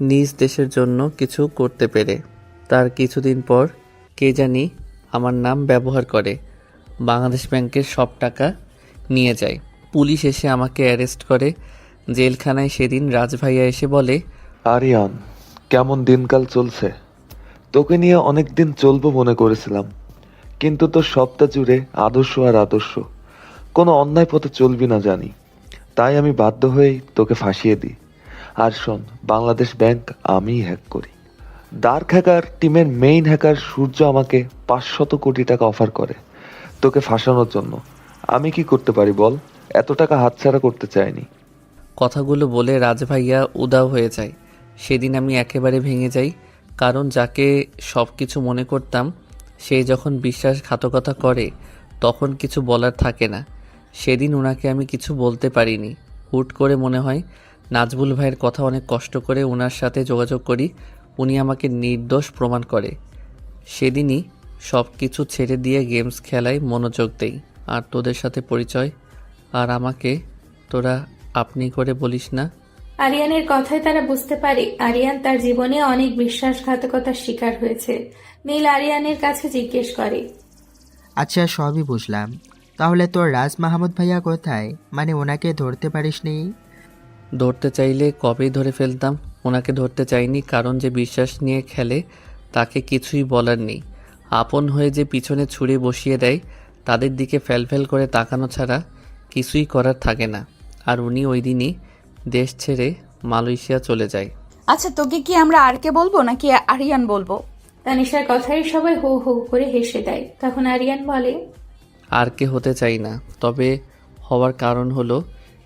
নিজ দেশের জন্য কিছু করতে পেরে। তার কিছুদিন পর কে জানি আমার নাম ব্যবহার করে বাংলাদেশ ব্যাংকের সব টাকা নিয়ে যায়। পুলিশ এসে আমাকে অ্যারেস্ট করে জেলখানায়। সেদিন রাজ ভাইয়া এসে বলে, আরিয়ান, কেমন দিনকাল চলছে? তোকে নিয়ে অনেক দিন চলবো মনে করেছিলাম, কিন্তু তোর সবটা জুড়ে আদর্শ আর আদর্শ। কোনো অন্যায় পথে চলবি না জানি, তাই আমি বাধ্য হয়েই তোকে ফাঁসিয়ে দিই। আর শোন, বাংলাদেশ ব্যাংক আমিই হ্যাক করি। ডার্ক হ্যাকার টিমের মেইন হ্যাকার সূর্য আমাকে 500 কোটি টাকা অফার করে তোকে ফাঁসানোর জন্য। আমি কি করতে পারি বল? এত টাকা হাতছাড়া করতে চাইনি। কথাগুলো বলে রাজ ভাইয়া উদাও হয়ে যায়। সেদিন আমি একেবারে ভেঙে যাই, কারণ যাকে সব কিছু মনে করতাম সে যখন বিশ্বাসঘাতকতা করে তখন কিছু বলার থাকে না। সেদিন ওনাকে আমি কিছু বলতে পারিনি। হুট করে মনে হয় নাজবুল ভাইয়ের কথা অনেক কষ্ট করে ওনার সাথে যোগাযোগ করি। উনি আমাকে নির্দোষ প্রমাণ করে। সেদিনই সব কিছু ছেড়ে দিয়ে গেমস খেলায় মনোযোগ দেই। আর তোদের সাথে পরিচয়, আর আমাকে তোরা আপনি করে বলিস না। আরিয়ানের কথায় তারা বুঝতে পারে আরিয়ান তার জীবনে অনেক বিশ্বাসঘাতকতার শিকার হয়েছে। নীল আরিয়ানের কাছে জিজ্ঞেস করে। আচ্ছা, সবই বুঝলাম। তাহলে তোর রাজ মাহমুদ ভাইয়া কোথায়? মানে ওনাকে ধরতে পারিসনি? ধরতে চাইলে কবেই ধরে ফেলতাম। ওনাকে ধরতে চাইনি কারণ যে বিশ্বাস নিয়ে খেলে তাকে কিছুই বলার নেই। আপন হয়ে যে পিছনে ছুরি বসিয়ে দেয় তাদের দিকে ফ্যালফ্যাল করে তাকানো ছাড়া কিছুই করার থাকে না। আর উনি ওই দিনই দেশ ছেড়ে মালয়েশিয়া চলে যায়। আচ্ছা, তোকে কি আমরা আরকে বলবো নাকি আরিয়ান বলবো? তানিশার কথাই সবাই হো হো করে হেসে দেয়। তখন আরিয়ান বলে, আর কে হতে চাই না, তবে হওয়ার কারণ হলো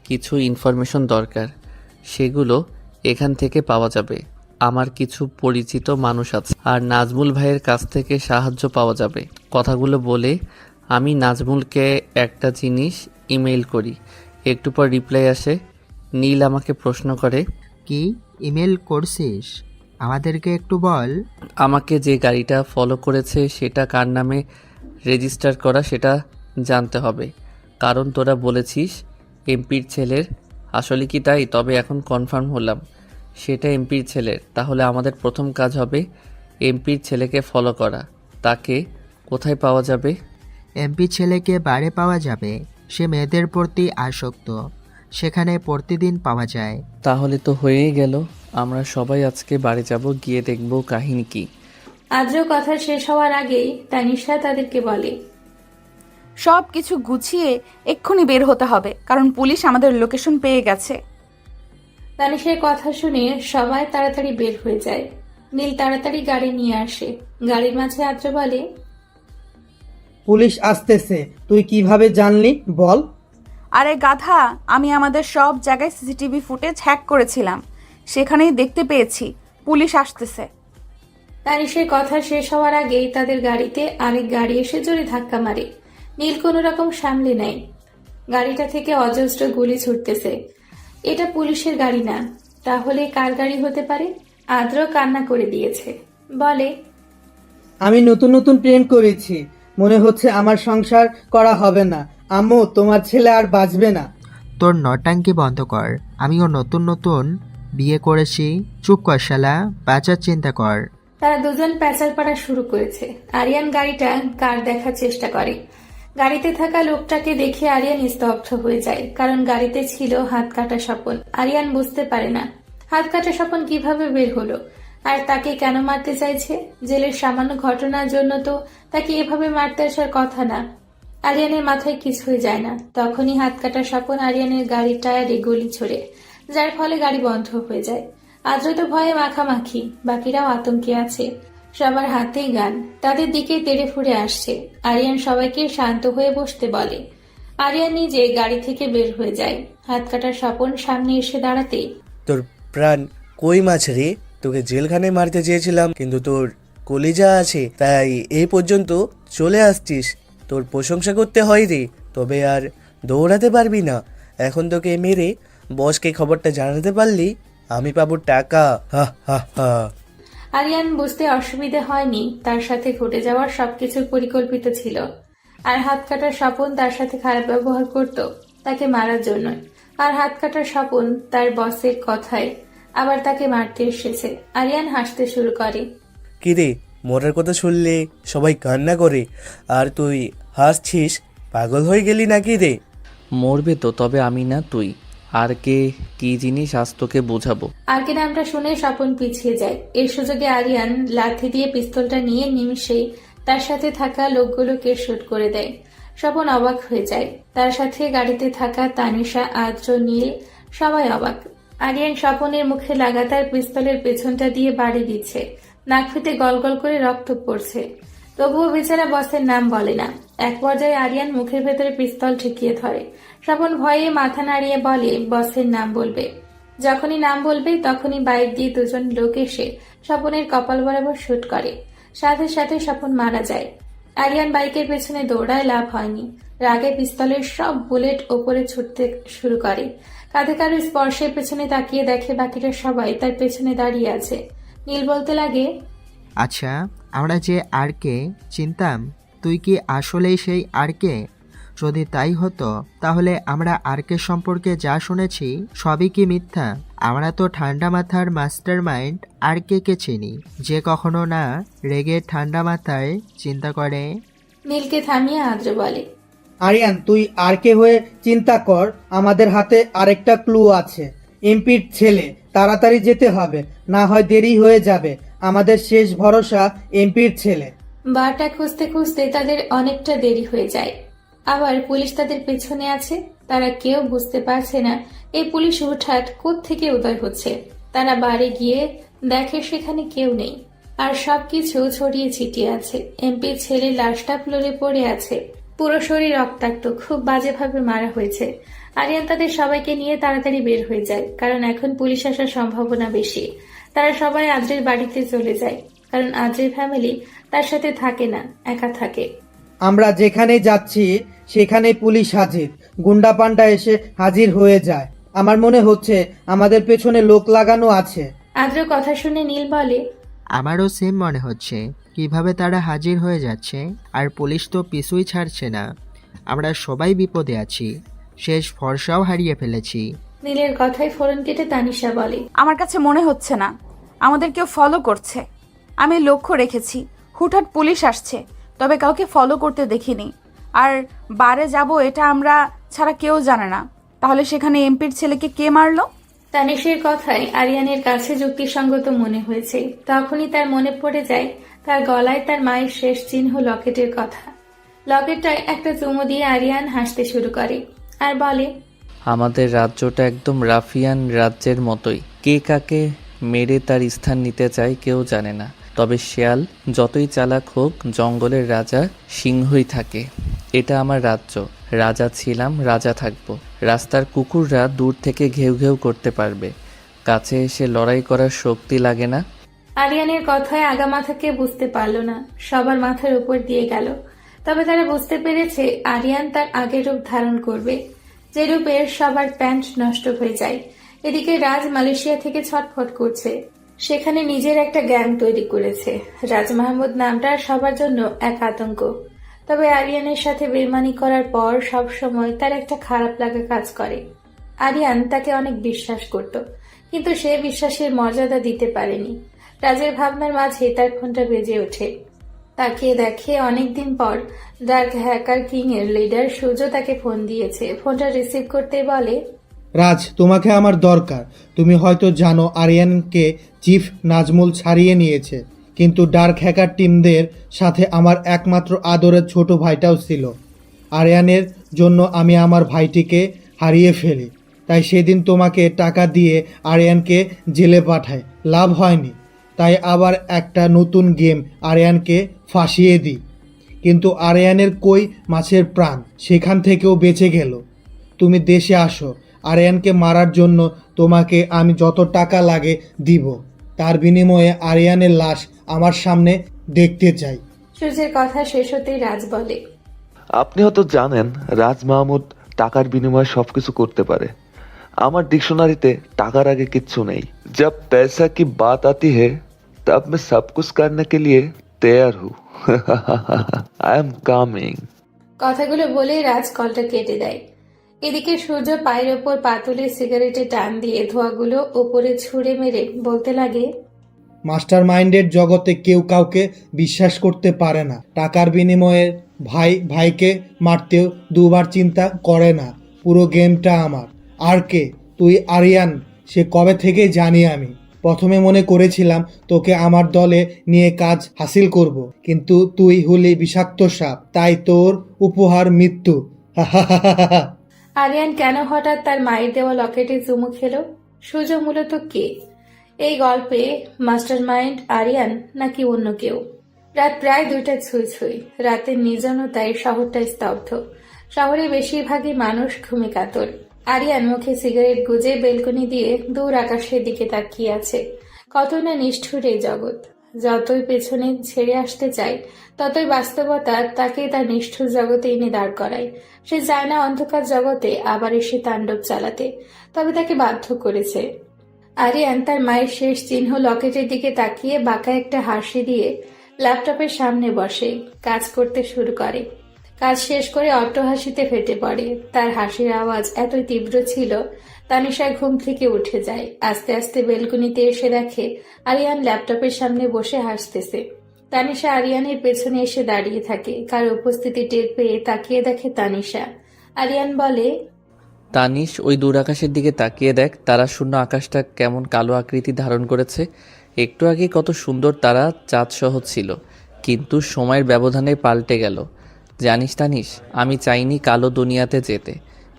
কিছু ইনফরমেশন দরকার। সেগুলো এখান থেকে পাওয়া যাবে। আমার কিছু পরিচিত মানুষ আছে, আর নাজমুল ভাইয়ের কাছ থেকে সাহায্য পাওয়া যাবে। কথাগুলো বলে আমি নাজমুলকে একটা জিনিস ইমেইল করি। একটু পর রিপ্লাই আসে। নীল আমাকে প্রশ্ন করে, কি ইমেল করছিস? আমাদেরকে একটু বল। আমাকে যে গাড়িটা ফলো করেছে সেটা কার নামে রেজিস্টার করা সেটা জানতে হবে, কারণ তোরা বলেছিস এমপির ছেলের। আসলে কি তাই? তবে এখন কনফার্ম হলাম সেটা এমপির ছেলের। তাহলে আমাদের প্রথম কাজ হবে এমপির ছেলেকে ফলো করা। তাকে কোথায় পাওয়া যাবে? এমপি ছেলেকে বারে পাওয়া যাবে। সে মেয়েদের প্রতি আসক্ত, সেখানে প্রতিদিন পাওয়া যায়। তাহলে তো হয়েই গেল। আমরা সবাই আজকে বাড়ি যাব, গিয়ে দেখব কাহিনী কি। আদ্র কথা শেষ হওয়ার আগেই তানিশা তাদেরকে বলে, সব কিছু গুছিয়ে এক্ষুনি বের হতে হবে, কারণ পুলিশ আমাদের লোকেশন পেয়ে গেছে। তানিশার কথা শুনে সবাই তাড়াতাড়ি বের হয়ে যায়। নীল তাড়াতাড়ি গাড়ি নিয়ে আসে। গাড়ির মাঝে আদ্র বলে, পুলিশ আসতেছে, তুই কিভাবে জানলি বল? আরে গাধা, আমি আমাদের সব জায়গায় সিসিটিভি ফুটেজ হ্যাক করেছিলাম, সেখানেই দেখতে পেয়েছি পুলিশ আসতেছে। তানিশের কথা শেষ হওয়ার আগেই তাদের গাড়িতে আরেক গাড়ি এসে জোরে ধাক্কা মারে। নীল কোনো রকম সামলে নেয়। গাড়িটা থেকে অজস্র গুলি ছুটতেছে। এটা পুলিশের গাড়ি না, তাহলে কার গাড়ি হতে পারে? আদ্র কান্না করে দিয়েছে। বলে, আমি নতুন নতুন প্রেম করেছি, মনে হচ্ছে আমার সংসার করা হবে না। আম্মু, তোমার ছেলে আর বাঁচবে না। তোর নটাঙ্কি বন্ধ কর। আমিও নতুন নতুন বিয়ে করেছি। চুপ কর শালা, বাঁচার চিন্তা কর। তারা দুজন প্যাচাল পাড়া শুরু করেছে। আরিয়ান গাড়িটা কার দেখার চেষ্টা করে। গাড়িতে থাকা লোকটাকে দেখে আরিয়ান স্তব্ধ হয়ে যায়, কারণ গাড়িতে ছিল হাত কাটা স্বপন। আরিয়ান বুঝতে পারে না হাত কাটা স্বপন কিভাবে বের হলো, আর তাকে কেন মারতে চাইছে। জেলের সামান্য ঘটনার জন্য তো তাকে এভাবে মারতে আসার কথা না। আরিয়ানের মাথায় কিছুই যায় না। তখনই হাত কাটা স্বপন আরিয়ানের গাড়ির টায়ারে গুলি ছোড়ে, যার ফলে গাড়ি বন্ধ হয়ে যায়। আদ্র তো ভয়ে মাখামাখি, বাকিরাও আতঙ্কে আছে। সবার হাতেই গান, তাদের দিকে তেড়ে ফুড়ে আসছে। আরিয়ান সবাইকে শান্ত হয়ে বসতে বলে। আরিয়ান নিজে গাড়ি থেকে বের হয়ে যায়। হাত কাটার স্বপন সামনে এসে দাঁড়াতেই তোর প্রাণ কই মাছ রে? তোকে জেলখানায় মারতে চেয়েছিলাম, কিন্তু তোর কলিজা আছে তাই এই পর্যন্ত চলে আসছিস। তোর প্রশংসা করতে হয় রে, তবে আর দৌড়াতে পারবি না। এখন তোকে মেরে বসকে খবরটা জানাতে পারলি আমি পাবো টাকা। হা হা হা। আরিয়ান বুঝতে অসুবিধা হয়নি, তার সাথে ঘটে যাওয়ার সবকিছু পরিকল্পিত ছিল। আর হাত কাটার স্বপন তার সাথে খারাপ ব্যবহার করত তাকে মারার জন্য। আর হাত কাটার স্বপন তার বসের কথায় আবার তাকে মারতে এসেছে। আরিয়ান হাসতে শুরু করে। কি রে, মরার কথা শুনলে সবাই কান্না করে আর তুই হাসছিস? পাগল হয়ে গেলি নাকি রে? মরবে তো, তবে আমি না, তুই। আর কে কি জিনিস আজ তোকে বোঝাবো। আর কি নামটা শুনে স্বপন পিছিয়ে যায়। এর সুযোগে আরিয়ান লাথি দিয়ে পিস্তলটা নিয়ে নিমিষেই তার সাথে থাকা লোকগুলোকে শুট করে দেয়। স্বপন অবাক হয়ে যায়। তার সাথে গাড়িতে থাকা তানিশা, আদ্র, নীল সবাই অবাক। আরিয়ান স্বপনের মুখে লাগাতার পিস্তলের পেছনটা দিয়ে বাড়ি দিচ্ছে। নাক ফিতে গলগল করে রক্ত পড়ছে। তবুও বেচারা বসের নাম বলে না। এক পর্যায়ে আরিয়ান মুখের ভেতরে পিস্তল ঠেকিয়ে ধরে। স্বপন ভয়ে মাথা নাড়িয়ে বলে বসের নাম বলবে। যখনই নাম বলবে তখনই বাইক দিয়ে দুজন লোক এসে স্বপনের কপাল বরাবর শুট করে। সাথে সাথে স্বপন মারা যায়। আরিয়ান বাইকের পেছনে দৌড়ায়, লাভ হয়নি। রাগে পিস্তলের সব বুলেট ওপরে ছুটতে শুরু করে। কাঁধে কারো স্পর্শের পেছনে তাকিয়ে দেখে বাকিরা সবাই তার পেছনে দাঁড়িয়ে আছে। নীল বলতে লাগে, আচ্ছা, আমরা যে আরকে চিনতাম, তুই কি আসলেই সেই আরকে? যদি তাই হতো তাহলে আমরা আরকে সম্পর্কে যা শুনেছি সবই কি মিথ্যা? আমরা তো ঠান্ডা মাথার মাস্টার মাইন্ড আরকে চিনি, যে কখনো না রেগে ঠান্ডা মাথায় চিন্তা করে। নীলকে থামিয়ে আদ্র বলে, আরিয়ান, তুই আর কে হয়ে চিন্তা কর। আমাদের হাতে আরেকটা ক্লু আছে। এমপির ছেলে, তাড়াতাড়ি যেতে হবে, না হয় দেরি হয়ে যাবে। আমাদের শেষ ভরসা এমপির ছেলে। বারটা খুঁজতে খুঁজতে তাদের অনেকটা দেরি হয়ে যায়। আবার পুলিশ তাদের পেছনে আছে। তারা কেউ বুঝতে পারছে না এই পুলিশ হঠাৎ কোত্থেকে উদয় হচ্ছে। তারা বাড়ি গিয়ে দেখে সেখানে কেউ নেই, আর সবকিছু ছড়িয়ে ছিটিয়ে আছে। এমপির ছেলে লাশটা ফ্লোরে পড়ে আছে, পুরো শরীর রক্তাক্ত, খুব বাজেভাবে মারা হয়েছে। আরিয়ান তাদের সবাইকে নিয়ে তাড়াতাড়ি বের হয়ে যায়, কারণ এখন পুলিশ আসার সম্ভাবনা বেশি। তারা সবাই আদ্রের বাড়িতে চলে যায়, কারণ আদ্রের ফ্যামিলি তার সাথে থাকে না, একা থাকে। আমরা যেখানে যাচ্ছি সেখানে পুলিশ হাজির। গুন্ডা পান্ডা এসে হাজির হয়ে যায়। আমার মনে হচ্ছে আমাদের পেছনে লোক লাগানো আছে। আদ্র কথা শুনে নীল বলে, আমারও সেম মনে হচ্ছে। কিভাবে তারা হাজির হয়ে যাচ্ছে, আর পুলিশ তো পিছুই ছাড়ছে না। আমরা সবাই বিপদে আছি, শেষ ভরসাও হারিয়ে ফেলেছি। নীলের কথায় ফোরন কেটে তানিশা বলে, আমার কাছে মনে হচ্ছে না আমাদের কেউ ফলো করছে। আমি লক্ষ্য রেখেছি হুটহাট পুলিশ আসছে, তবে কাউকে ফলো করতে দেখিনি। আর বারে যাব এটা আমরা ছাড়া কেউ জানে না। তাহলে সেখানে এমপির ছেলেকে কে মারলো? তানিশের কথায় আরিয়ানের কাছে যুক্তিসঙ্গত মনে হয়েছে। তখনই তার মনে পড়ে যায় তার গলায় তার মায়ের শেষ চিহ্ন লকেটের কথা। লকেটটায় একটা চুমু দিয়ে আরিয়ান হাসতে শুরু করে আর বলে, আমাদের রাজ্যটা একদম রাফিয়ান রাজ্যের মতোই। কে কাকে মেরে তার স্থান নিতে চায় কেউ জানে না। তবে শেয়াল যতই চালাক হোক, জঙ্গলের রাজা সিংহই থাকে। এটা আমার রাজ্য, রাজা ছিলাম, রাজা থাকবো। রাস্তার কুকুররা দূর থেকে ঘেউ ঘেউ করতে পারবে, কাছে এসে লড়াই করার শক্তি লাগে না। আরিয়ানের কথায় আগামাথাকে বুঝতে পারল না, সবার মাথার উপর দিয়ে গেল। তবে তারা বুঝতে পেরেছে আরিয়ান তার আগের রূপ ধারণ করবে, যে রূপের সবার প্যান্ট নষ্ট হয়ে যায়। এদিকে রাজ মালয়েশিয়া থেকে ছটফট করছে। সেখানে নিজের একটা গ্যাং তৈরি করেছে। রাজ মাহমুদ নামটা সবার জন্য এক আতঙ্ক। তবে আরিয়ানের সাথে বেইমানি করার পর সব সময় তার একটা খারাপ লাগা কাজ করে। আরিয়ান তাকে অনেক বিশ্বাস করত, কিন্তু সে বিশ্বাসের মর্যাদা দিতে পারেনি। রাজের ভাবনার মাঝে তার ফোনটা বেজে ওঠে। তাকিয়ে দেখে অনেকদিন পর ডার্ক হ্যাকার কিং এর লিডার সূর্য তাকে ফোন দিয়েছে। ফোনটা রিসিভ করতে বলে, রাজ, তোমাকে আমার দরকার। তুমি হয়তো জানো আরিয়ানকে চিফ নাজমুল ছাড়িয়ে নিয়েছে, কিন্তু ডার্ক হ্যাকার টিমদের সাথে আমার একমাত্র আদরের ছোট ভাইটাও ছিল। আরিয়ানের জন্য আমি আমার ভাইটিকে হারিয়ে ফেলি, তাই সেদিন তোমাকে টাকা দিয়ে আরিয়ানকে জেলে পাঠায়, লাভ হয়নি। তাই আবার একটা নতুন গেম আরিয়ানকে ফাঁসিয়ে দিই, কিন্তু আরিয়ানের কই মাছের প্রাণ সেখান থেকেও বেঁচে গেল। তুমি দেশে আসো, আরিয়ানকে মারার জন্য তোমাকে আমি যত টাকা লাগে দিব। তার বিনিময়ে আরিয়ানের লাশ আমার সামনে দেখতে চাই। সূর্যের কথা শেষ হতেই রাজ বলে, আপনি হয়তো জানেন রাজ মাহমুদ টাকার বিনিময়ে সবকিছু করতে পারে। আমার ডিকশনারিতে টাকার আগে কিচ্ছু নেই। जब पैसा की बात आती है तब मैं सब कुछ करने के लिए तैयार हूँ। I am coming. কথাগুলো বলেই রাজ কলটা কেটে দেয়। এদিকে সূর্য পায়ের ওপর পা তুলে সিগারেটে টান দিয়ে ধোঁয়াগুলো ওপরে ছুঁড়ে মেরে বলতে লাগে, মাস্টার মাইন্ডের জগতে কেউ কাউকে বিশ্বাস করতে পারে না। টাকার বিনিময়ে ভাই ভাইকে মারতেও দুবার চিন্তা করে না। পুরো গেমটা আমার। আর কে তুই? আরিয়ান সে কবে থেকে জানি আমি। প্রথমে মনে করেছিলাম তোকে আমার দলে নিয়ে কাজ হাসিল করব, কিন্তু তুই হলি বিষাক্ত সাপ, তাই তোর উপহার মৃত্যু। আরিয়ান কেন হঠাৎ তার মায়ের দেওয়া লকেটে চুমু খেলো? সূর্য মূলত কে এই গল্পে? মাস্টার মাইন্ড আরিয়ান নাকি অন্য কেউ? রাত প্রায় 2টা ছুঁই ছুঁই। রাতের নির্জনতায় শহরটা স্তব্ধ। শহরে বেশিরভাগই মানুষ ঘুমে কাতর। আরিয়ান মুখে সিগারেট গুজে বেলকনি দিয়ে দূর আকাশের দিকে তাকিয়ে আছে। কত না নিষ্ঠুর এই জগৎ। যতই পেছনে ছেড়ে আসতে চায়, ততই বাস্তবতা তাকে তার নিষ্ঠুর জগতে এনে দাঁড় করায়। সে চায় না অন্ধকার জগতে আবার এসে তাণ্ডব চালাতে, তবে তাকে বাধ্য করেছে। আরিয়ান তার মায়ের শেষ চিহ্ন লকেটের দিকে তাকিয়ে বাঁকা একটা হাসি দিয়ে ল্যাপটপের সামনে বসে কাজ করতে শুরু করে। কাজ শেষ করে অট্টহাসিতে ফেটে পড়ে। তার হাসির আওয়াজ এতই তীব্র ছিল, তানিশা ঘুম থেকে উঠে যায়। আস্তে আস্তে বেলকনিতে এসে দেখে আরিয়ান ল্যাপটপের সামনে বসে হাসতেছে। তানিশা আরিয়ানের পেছনে এসে দাঁড়িয়ে থাকে। কার উপস্থিতি টের পেয়ে তাকিয়ে দেখে তানিশা। আরিয়ান বলে, তানিশ, ওই দূর আকাশের দিকে তাকিয়ে দেখ। তারা শূন্য আকাশটা কেমন কালো আকৃতি ধারণ করেছে। একটু আগে কত সুন্দর তারা চাঁদ সহ ছিল, কিন্তু সময়ের ব্যবধানে পাল্টে গেল। জানিস তানিশ, আমি চাইনি কালো দুনিয়াতে যেতে,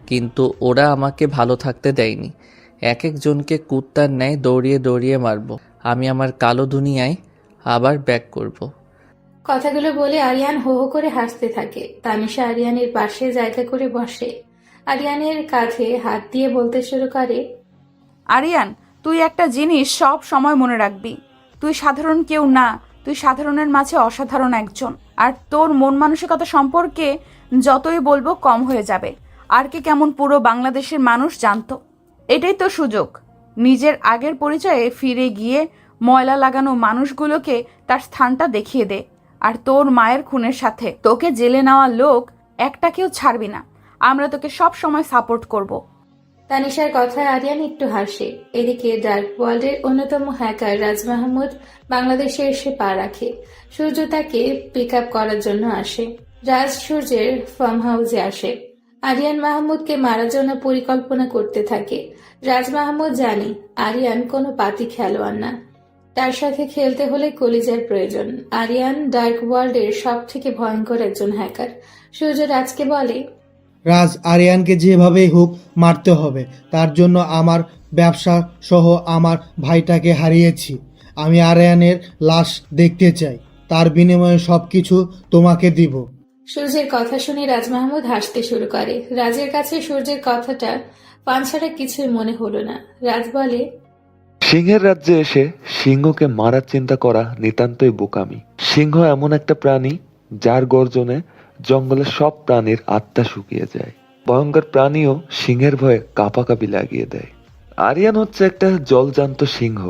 কিন্তু ওরা আমাকে ভালো থাকতে দেয়নি। এক একজনকে কুত্তার ন্যায় দৌড়িয়ে দৌড়িয়ে মারব। আমি আমার কালো দুনিয়ায় আবার ব্যাক করব। কথাগুলো বলে আরিয়ান হো হো করে হাসতে থাকে। তানিশা আরিয়ানের পাশে জায়গা করে বসে। আরিয়ানের কাঁধে হাত দিয়ে বলতে শুরু করে, আরিয়ান, তুই একটা জিনিস সব সময় মনে রাখবি। তুই সাধারণ কেউ না, তুই সাধারণের মাঝে অসাধারণ একজন। আর তোর মন মানসিকতা সম্পর্কে যতই বলবো কম হয়ে যাবে। আর কে কেমন পুরো বাংলাদেশের মানুষ জানতো। এটাই তো সুযোগ। নিজের আগের পরিচয়ে ফিরে গিয়ে ময়লা লাগানো মানুষগুলোকে তার স্থানটা দেখিয়ে দে। আর তোর মায়ের খুনের সাথে তোকে জেলে নেওয়া লোক একটাকেও ছাড়বি না। আমরা তোকে সব সময় সাপোর্ট করব। তানিশার কথায় আরিয়ান একটু হাসে। এদিকে ডার্ক ওয়ার্ল্ডের অন্যতম হ্যাকার রাজ মাহমুদ বাংলাদেশে এসে পা রাখে। সূর্য তাকে পিক আপ করার জন্য আসে। রাজ সূর্যের ফার্ম হাউসে আসে। আরিয়ান মাহমুদকে মারার জন্য পরিকল্পনা করতে থাকে। রাজ মাহমুদ জানে আরিয়ান কোনো পাতি খেলোয়াড় না, তার সাথে খেলতে হলে কলিজার প্রয়োজন। আরিয়ান ডার্ক ওয়ার্ল্ডের সব থেকে ভয়ঙ্কর একজন হ্যাকার। সূর্য রাজকে বলে, রাজ, আরিয়ানকে যেভাবেই হোক মারতে হবে। তার জন্য আমার ব্যবসা সহ আমার ভাইটাকে হারিয়েছি। আমি আরিয়ানের লাশ দেখতে চাই। তার বিনিময়ে সবকিছু তোমাকে দিব। সূর্যের কথা শুনে রাজ মাহমুদ হাসতে শুরু করে। রাজের কাছে সূর্যের কথাটা পান ছাড়া কিছুই মনে হলো না। রাজ বলে, সিংহের রাজ্যে এসে সিংহকে মারার চিন্তা করা নিতান্তই বোকামি। সিংহ এমন একটা প্রাণী যার গর্জনে জঙ্গলের সব প্রাণীর আত্মা শুকিয়ে যায়। ভয়ঙ্কর প্রাণীও সিংহের ভয়ে কাঁপাকাঁপি লাগিয়ে দেয়। আরিয়ান হচ্ছে একটা জলজান্ত সিংহ।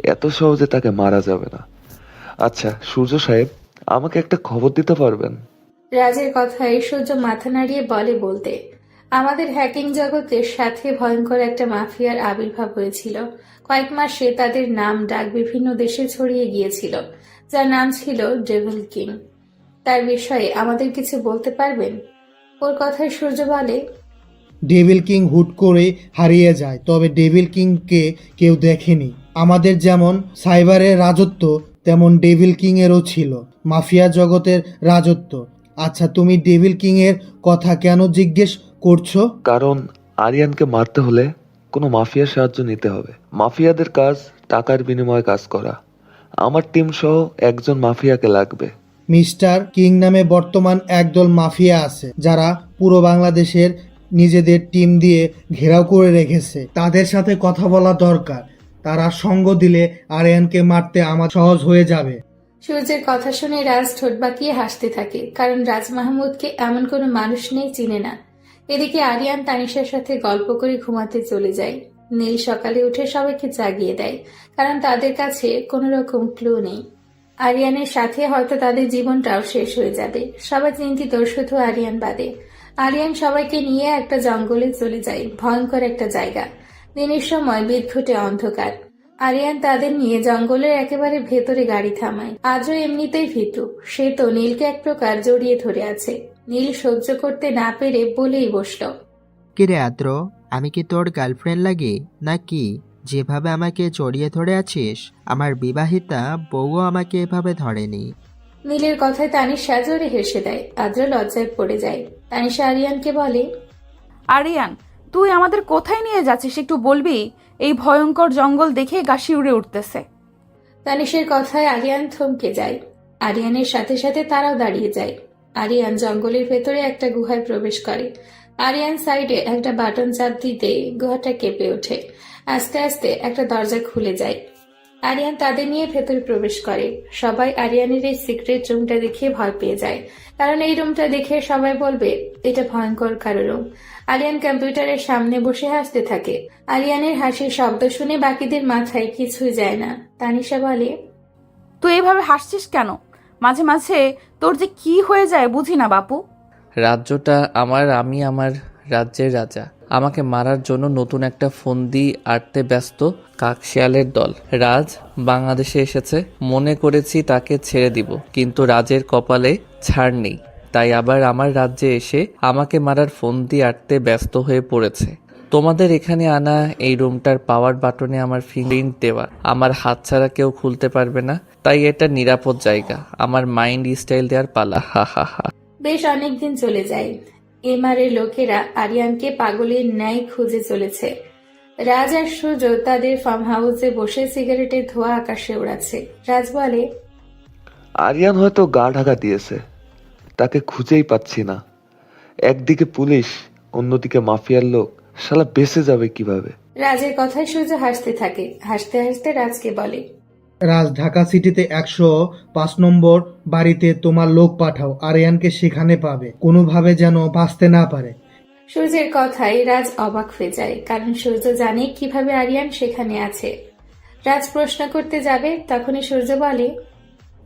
এত সহজে তাকে মারা যাবে না। আচ্ছা সূর্য সাহেব, আমাকে একটা খবর দিতে পারবেন? রাজের কথায় সূর্য মাথা নাড়িয়ে বলতে, আমাদের হ্যাকিং জগতের সাথে ভয়ঙ্কর একটা মাফিয়ার আবির্ভাব হয়েছিল। কয়েক মাসে তাদের নাম ডাক বিভিন্ন দেশে ছড়িয়ে গিয়েছিল, যার নাম ছিল ডেভিল কিং। তার বিষয়ে আমাদের কিছু বলতে পারবেন? ওর কথায় সূর্য বলে, ডেভিল কিং হুট করে হারিয়ে যায়, তবে ডেভিল কিংকে কেউ দেখেনি। আমাদের যেমন সাইবারের রাজত্ব, তেমন ডেভিল কিং এরও ছিল মাফিয়া জগতের রাজত্ব। আচ্ছা, তুমি ডেভিল কিং এর কথা কেন জিজ্ঞেস করছো? কারণ আরিয়ানকে মারতে হলে কোনো মাফিয়ার সাহায্য নিতে হবে। মাফিয়াদের কাজ টাকার বিনিময়ে কাজ করা। আমার টিম সহ একজন মাফিয়াকে লাগবে। মিস্টার কিং নামে বর্তমান একদল মাফিয়া আছে, যারা পুরো বাংলাদেশের নিজেদের টিম দিয়ে ঘেরাও করে রেখেছে। তাদের সাথে কথা বলা দরকার। তারা সঙ্গ দিলে আরিয়ানকে মারতে আমার সহজ হয়ে যাবে। সূর্যের কথা শুনে রাজ ঠোঁট বাঁকিয়ে হাসতে থাকে, কারণ রাজ মাহমুদকে এমন কোনো মানুষ নেই চিনে না। এদিকে আরিয়ান তানিশার সাথে গল্প করে ঘুমাতে চলে যায়। নীল সকালে উঠে সবাইকে জাগিয়ে দেয়, কারণ তাদের কাছে কোনো রকম ক্লু নেই। আরিয়ানের সাথে হয়তো তাদের জীবনটাও শেষ হয়ে যাবে। সবাই চিন্তিত, শুধু আরিয়ান বাদে। আরিয়ান সবাইকে নিয়ে একটা জঙ্গলে চলে যায়, ভয়ঙ্কর একটা জায়গা। দিনের সময় বিদ্ঘুটে অন্ধকার। আরিয়ান তাদের নিয়ে জঙ্গলের একেবারে ভেতরে গাড়ি থামায়। আজও এমনিতেই ভীতু, সে তো নীলকে এক প্রকার জড়িয়ে ধরে আছে। নীল সহ্য করতে না পেরে বলেই বসল, কিরে আদ্র, আমি কি তোর গার্লফ্রেন্ড লাগি নাকি? যেভাবে আমাকে জড়িয়ে ধরে আছিস, আমার বিবাহিতা বউও আমাকে এভাবে ধরেনি। নীলের কথায় তানিশা জোরে হেসে দেয়। আদ্র লজ্জায় পড়ে যায়। তানিশা আরিয়ানকে বলে, আরিয়ান, তুই আমাদের কোথায় নিয়ে যাচ্ছিস একটু বলবি? এই ভয়ঙ্কর জঙ্গল দেখে গা শিউরে উঠতেছে। তানিশের কথায় আরিয়ান থমকে যায়। আরিয়ানের সাথে সাথে তারাও দাঁড়িয়ে যায়। আরিয়ান জঙ্গলের ভেতরে একটা গুহায় প্রবেশ করে। আরিয়ান সাইডে একটা বাটন চাপ দিতে গুহাটা কেঁপে ওঠে। আস্তে আস্তে একটা দরজা খুলে যায়। আরিয়ান তাদের নিয়ে ভেতরে প্রবেশ করে। সবাই আরিয়ানের এই সিক্রেট রুমটা দেখে ভয় পেয়ে যায়, কারণ এই রুমটা দেখে সবাই বলবে এটা ভয়ঙ্কর কারো রুম। আরিয়ান কম্পিউটারের সামনে বসে হাসতে থাকে। আরিয়ানের হাসির শব্দ শুনে বাকিদের মাথায় কিছুই যায় না। তানিশা বলে, তুই এভাবে হাসছিস কেন? মাঝে মাঝে তোর যে কি হয়ে যায় বুঝি না বাপু। রাজ্যটা আমার, আমি আমার রাজ্যের রাজা। আমাকে মারার জন্য নতুন একটা ফন্দি আটতে ব্যস্ত কাকশিয়ালের দল। রাজ বাংলাদেশে এসেছে, মনে করেছি তাকে ছেড়ে দিব, কিন্তু রাজের কপালে ছাড় নেই। তাই আবার আমার রাজ্যে এসে আমাকে মারার ফন্দি আটতে ব্যস্ত হয়ে পড়েছে। তোমাদের এখানে আনা এই রুমটার পাওয়ার বাটনে আমার ফিঙ্গারপ্রিন্ট দেওয়া। আমার হাত ছাড়া কেউ খুলতে পারবে না, তাই এটা নিরাপদ জায়গা। আমার মাইন্ড স্টাইল দেওয়ার পালা। হা হা হা। বেশ অনেকদিন চলে যায়। এমআরের লোকেরা আরিয়ানকে পাগলের ন্যায় খুঁজে চলেছে। রাজ আর সূর্য তাদের ফার্ম হাউসে বসে সিগারেটের ধোঁয়া আকাশে উড়াচ্ছে। রাজ বলে, আরিয়ান হয়তো গা ঢাকা দিয়েছে, তাকে খুঁজেই পাচ্ছি না। একদিকে পুলিশ, অন্যদিকে মাফিয়ার লোক, শালা বেঁচে যাবে কিভাবে? রাজের কথায় সূর্য হাসতে থাকে। হাসতে হাসতে রাজকে বলে, রাজ, ঢাকা সিটিতে 105 নম্বর বাড়িতে তোমার লোক পাঠাও। আরিয়ানকে সেখানে পাবে, কোনোভাবে যেন বাঁচতে না পারে। সূর্যের কথায় রাজ অবাক হয়ে যায়, কারণ সূর্য জানে কিভাবে আরিয়ান সেখানে আছে। রাজ প্রশ্ন করতে যাবে, তখনই সূর্য বলে,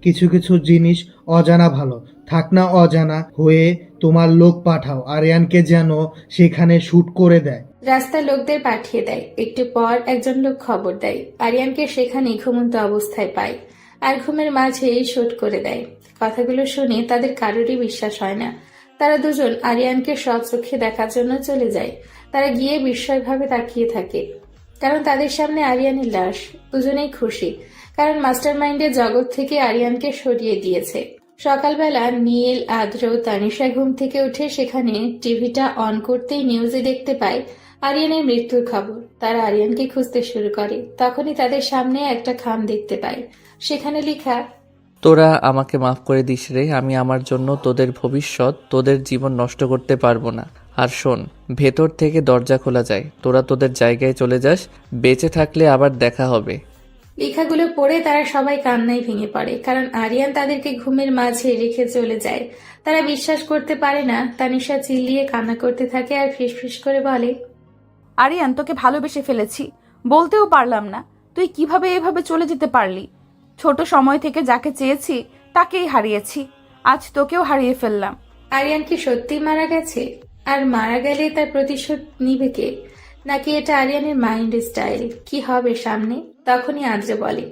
কিছু কিছু জিনিস অজানা ভালো, থাক না অজানা হয়ে তোমার লোক পাঠাও, আরিয়ানকে যেন সেখানে শুট করে দেয়। রাস্তার লোকদের পাঠিয়ে দেয়। একটু পর একজন লোক খবর দেয় আরিয়ানকে সেখানে ঘুমন্ত অবস্থায় পায়, আর ঘুমের মাঝেই শুট করে দেয়। কথাগুলো শুনে তাদের কারোরই বিশ্বাস হয় না। তারা দুজন আরিয়ানকে স্বচক্ষে দেখার জন্য চলে যায়। তারা গিয়ে বিস্ময়ভাবে তাকিয়ে থাকে, কারণ তাদের সামনে আরিয়ানের লাশ। দুজনেই খুশি, কারণ মাস্টারমাইন্ডের জগৎ থেকে আরিয়ানকে সরিয়ে দিয়েছে। সকালবেলা নীল, আদ্র, তানিশা ঘুম থেকে উঠে সেখানে টিভিটা অন করতেই নিউজে দেখতে পায় আরিয়ানের মৃত্যুর খবর। তারা আরিয়ানকে খুঁজতে শুরু করে। তখনই তাদের সামনে একটা খাম দেখতে পায়, সেখানে লেখা, তোরা আমাকে মাফ করে দিস রে, আমি আমার জন্য তোদের ভবিষ্যৎ, তোদের জীবন নষ্ট করতে পারবো না। আর শোন, ভেতর থেকে দরজা খোলা যায়, তোরা তোদের জায়গায় চলে যাস, বেঁচে থাকলে আবার দেখা হবে। লেখাগুলো পড়ে তারা সবাই কান্নায় ভেঙে পড়ে, কারণ আরিয়ান তাদেরকে ঘুমের মাঝে রেখে চলে যায়। তারা বিশ্বাস করতে পারে না। তানিশা চিল্লিয়ে কান্না করতে থাকে আর ফিসফিস করে বলে, আরিয়ান, তোকে ভালোবেসে ফেলেছি, বলতেও পারলাম না। তুই কিভাবে এভাবে চলে যেতে পারলি? ছোট সময় থেকে যাকে চেয়েছি তাকেই হারিয়েছি, আজ তোকেও হারিয়ে ফেললাম। আরিয়ান কি সত্যি মারা গেছে? আর মারা গেলে তার প্রতিশোধ নিবে কে? নাকি এটা আরিয়ানের মাইন্ড স্টাইল? কি হবে সামনে? তখনই আদ্রে বলে,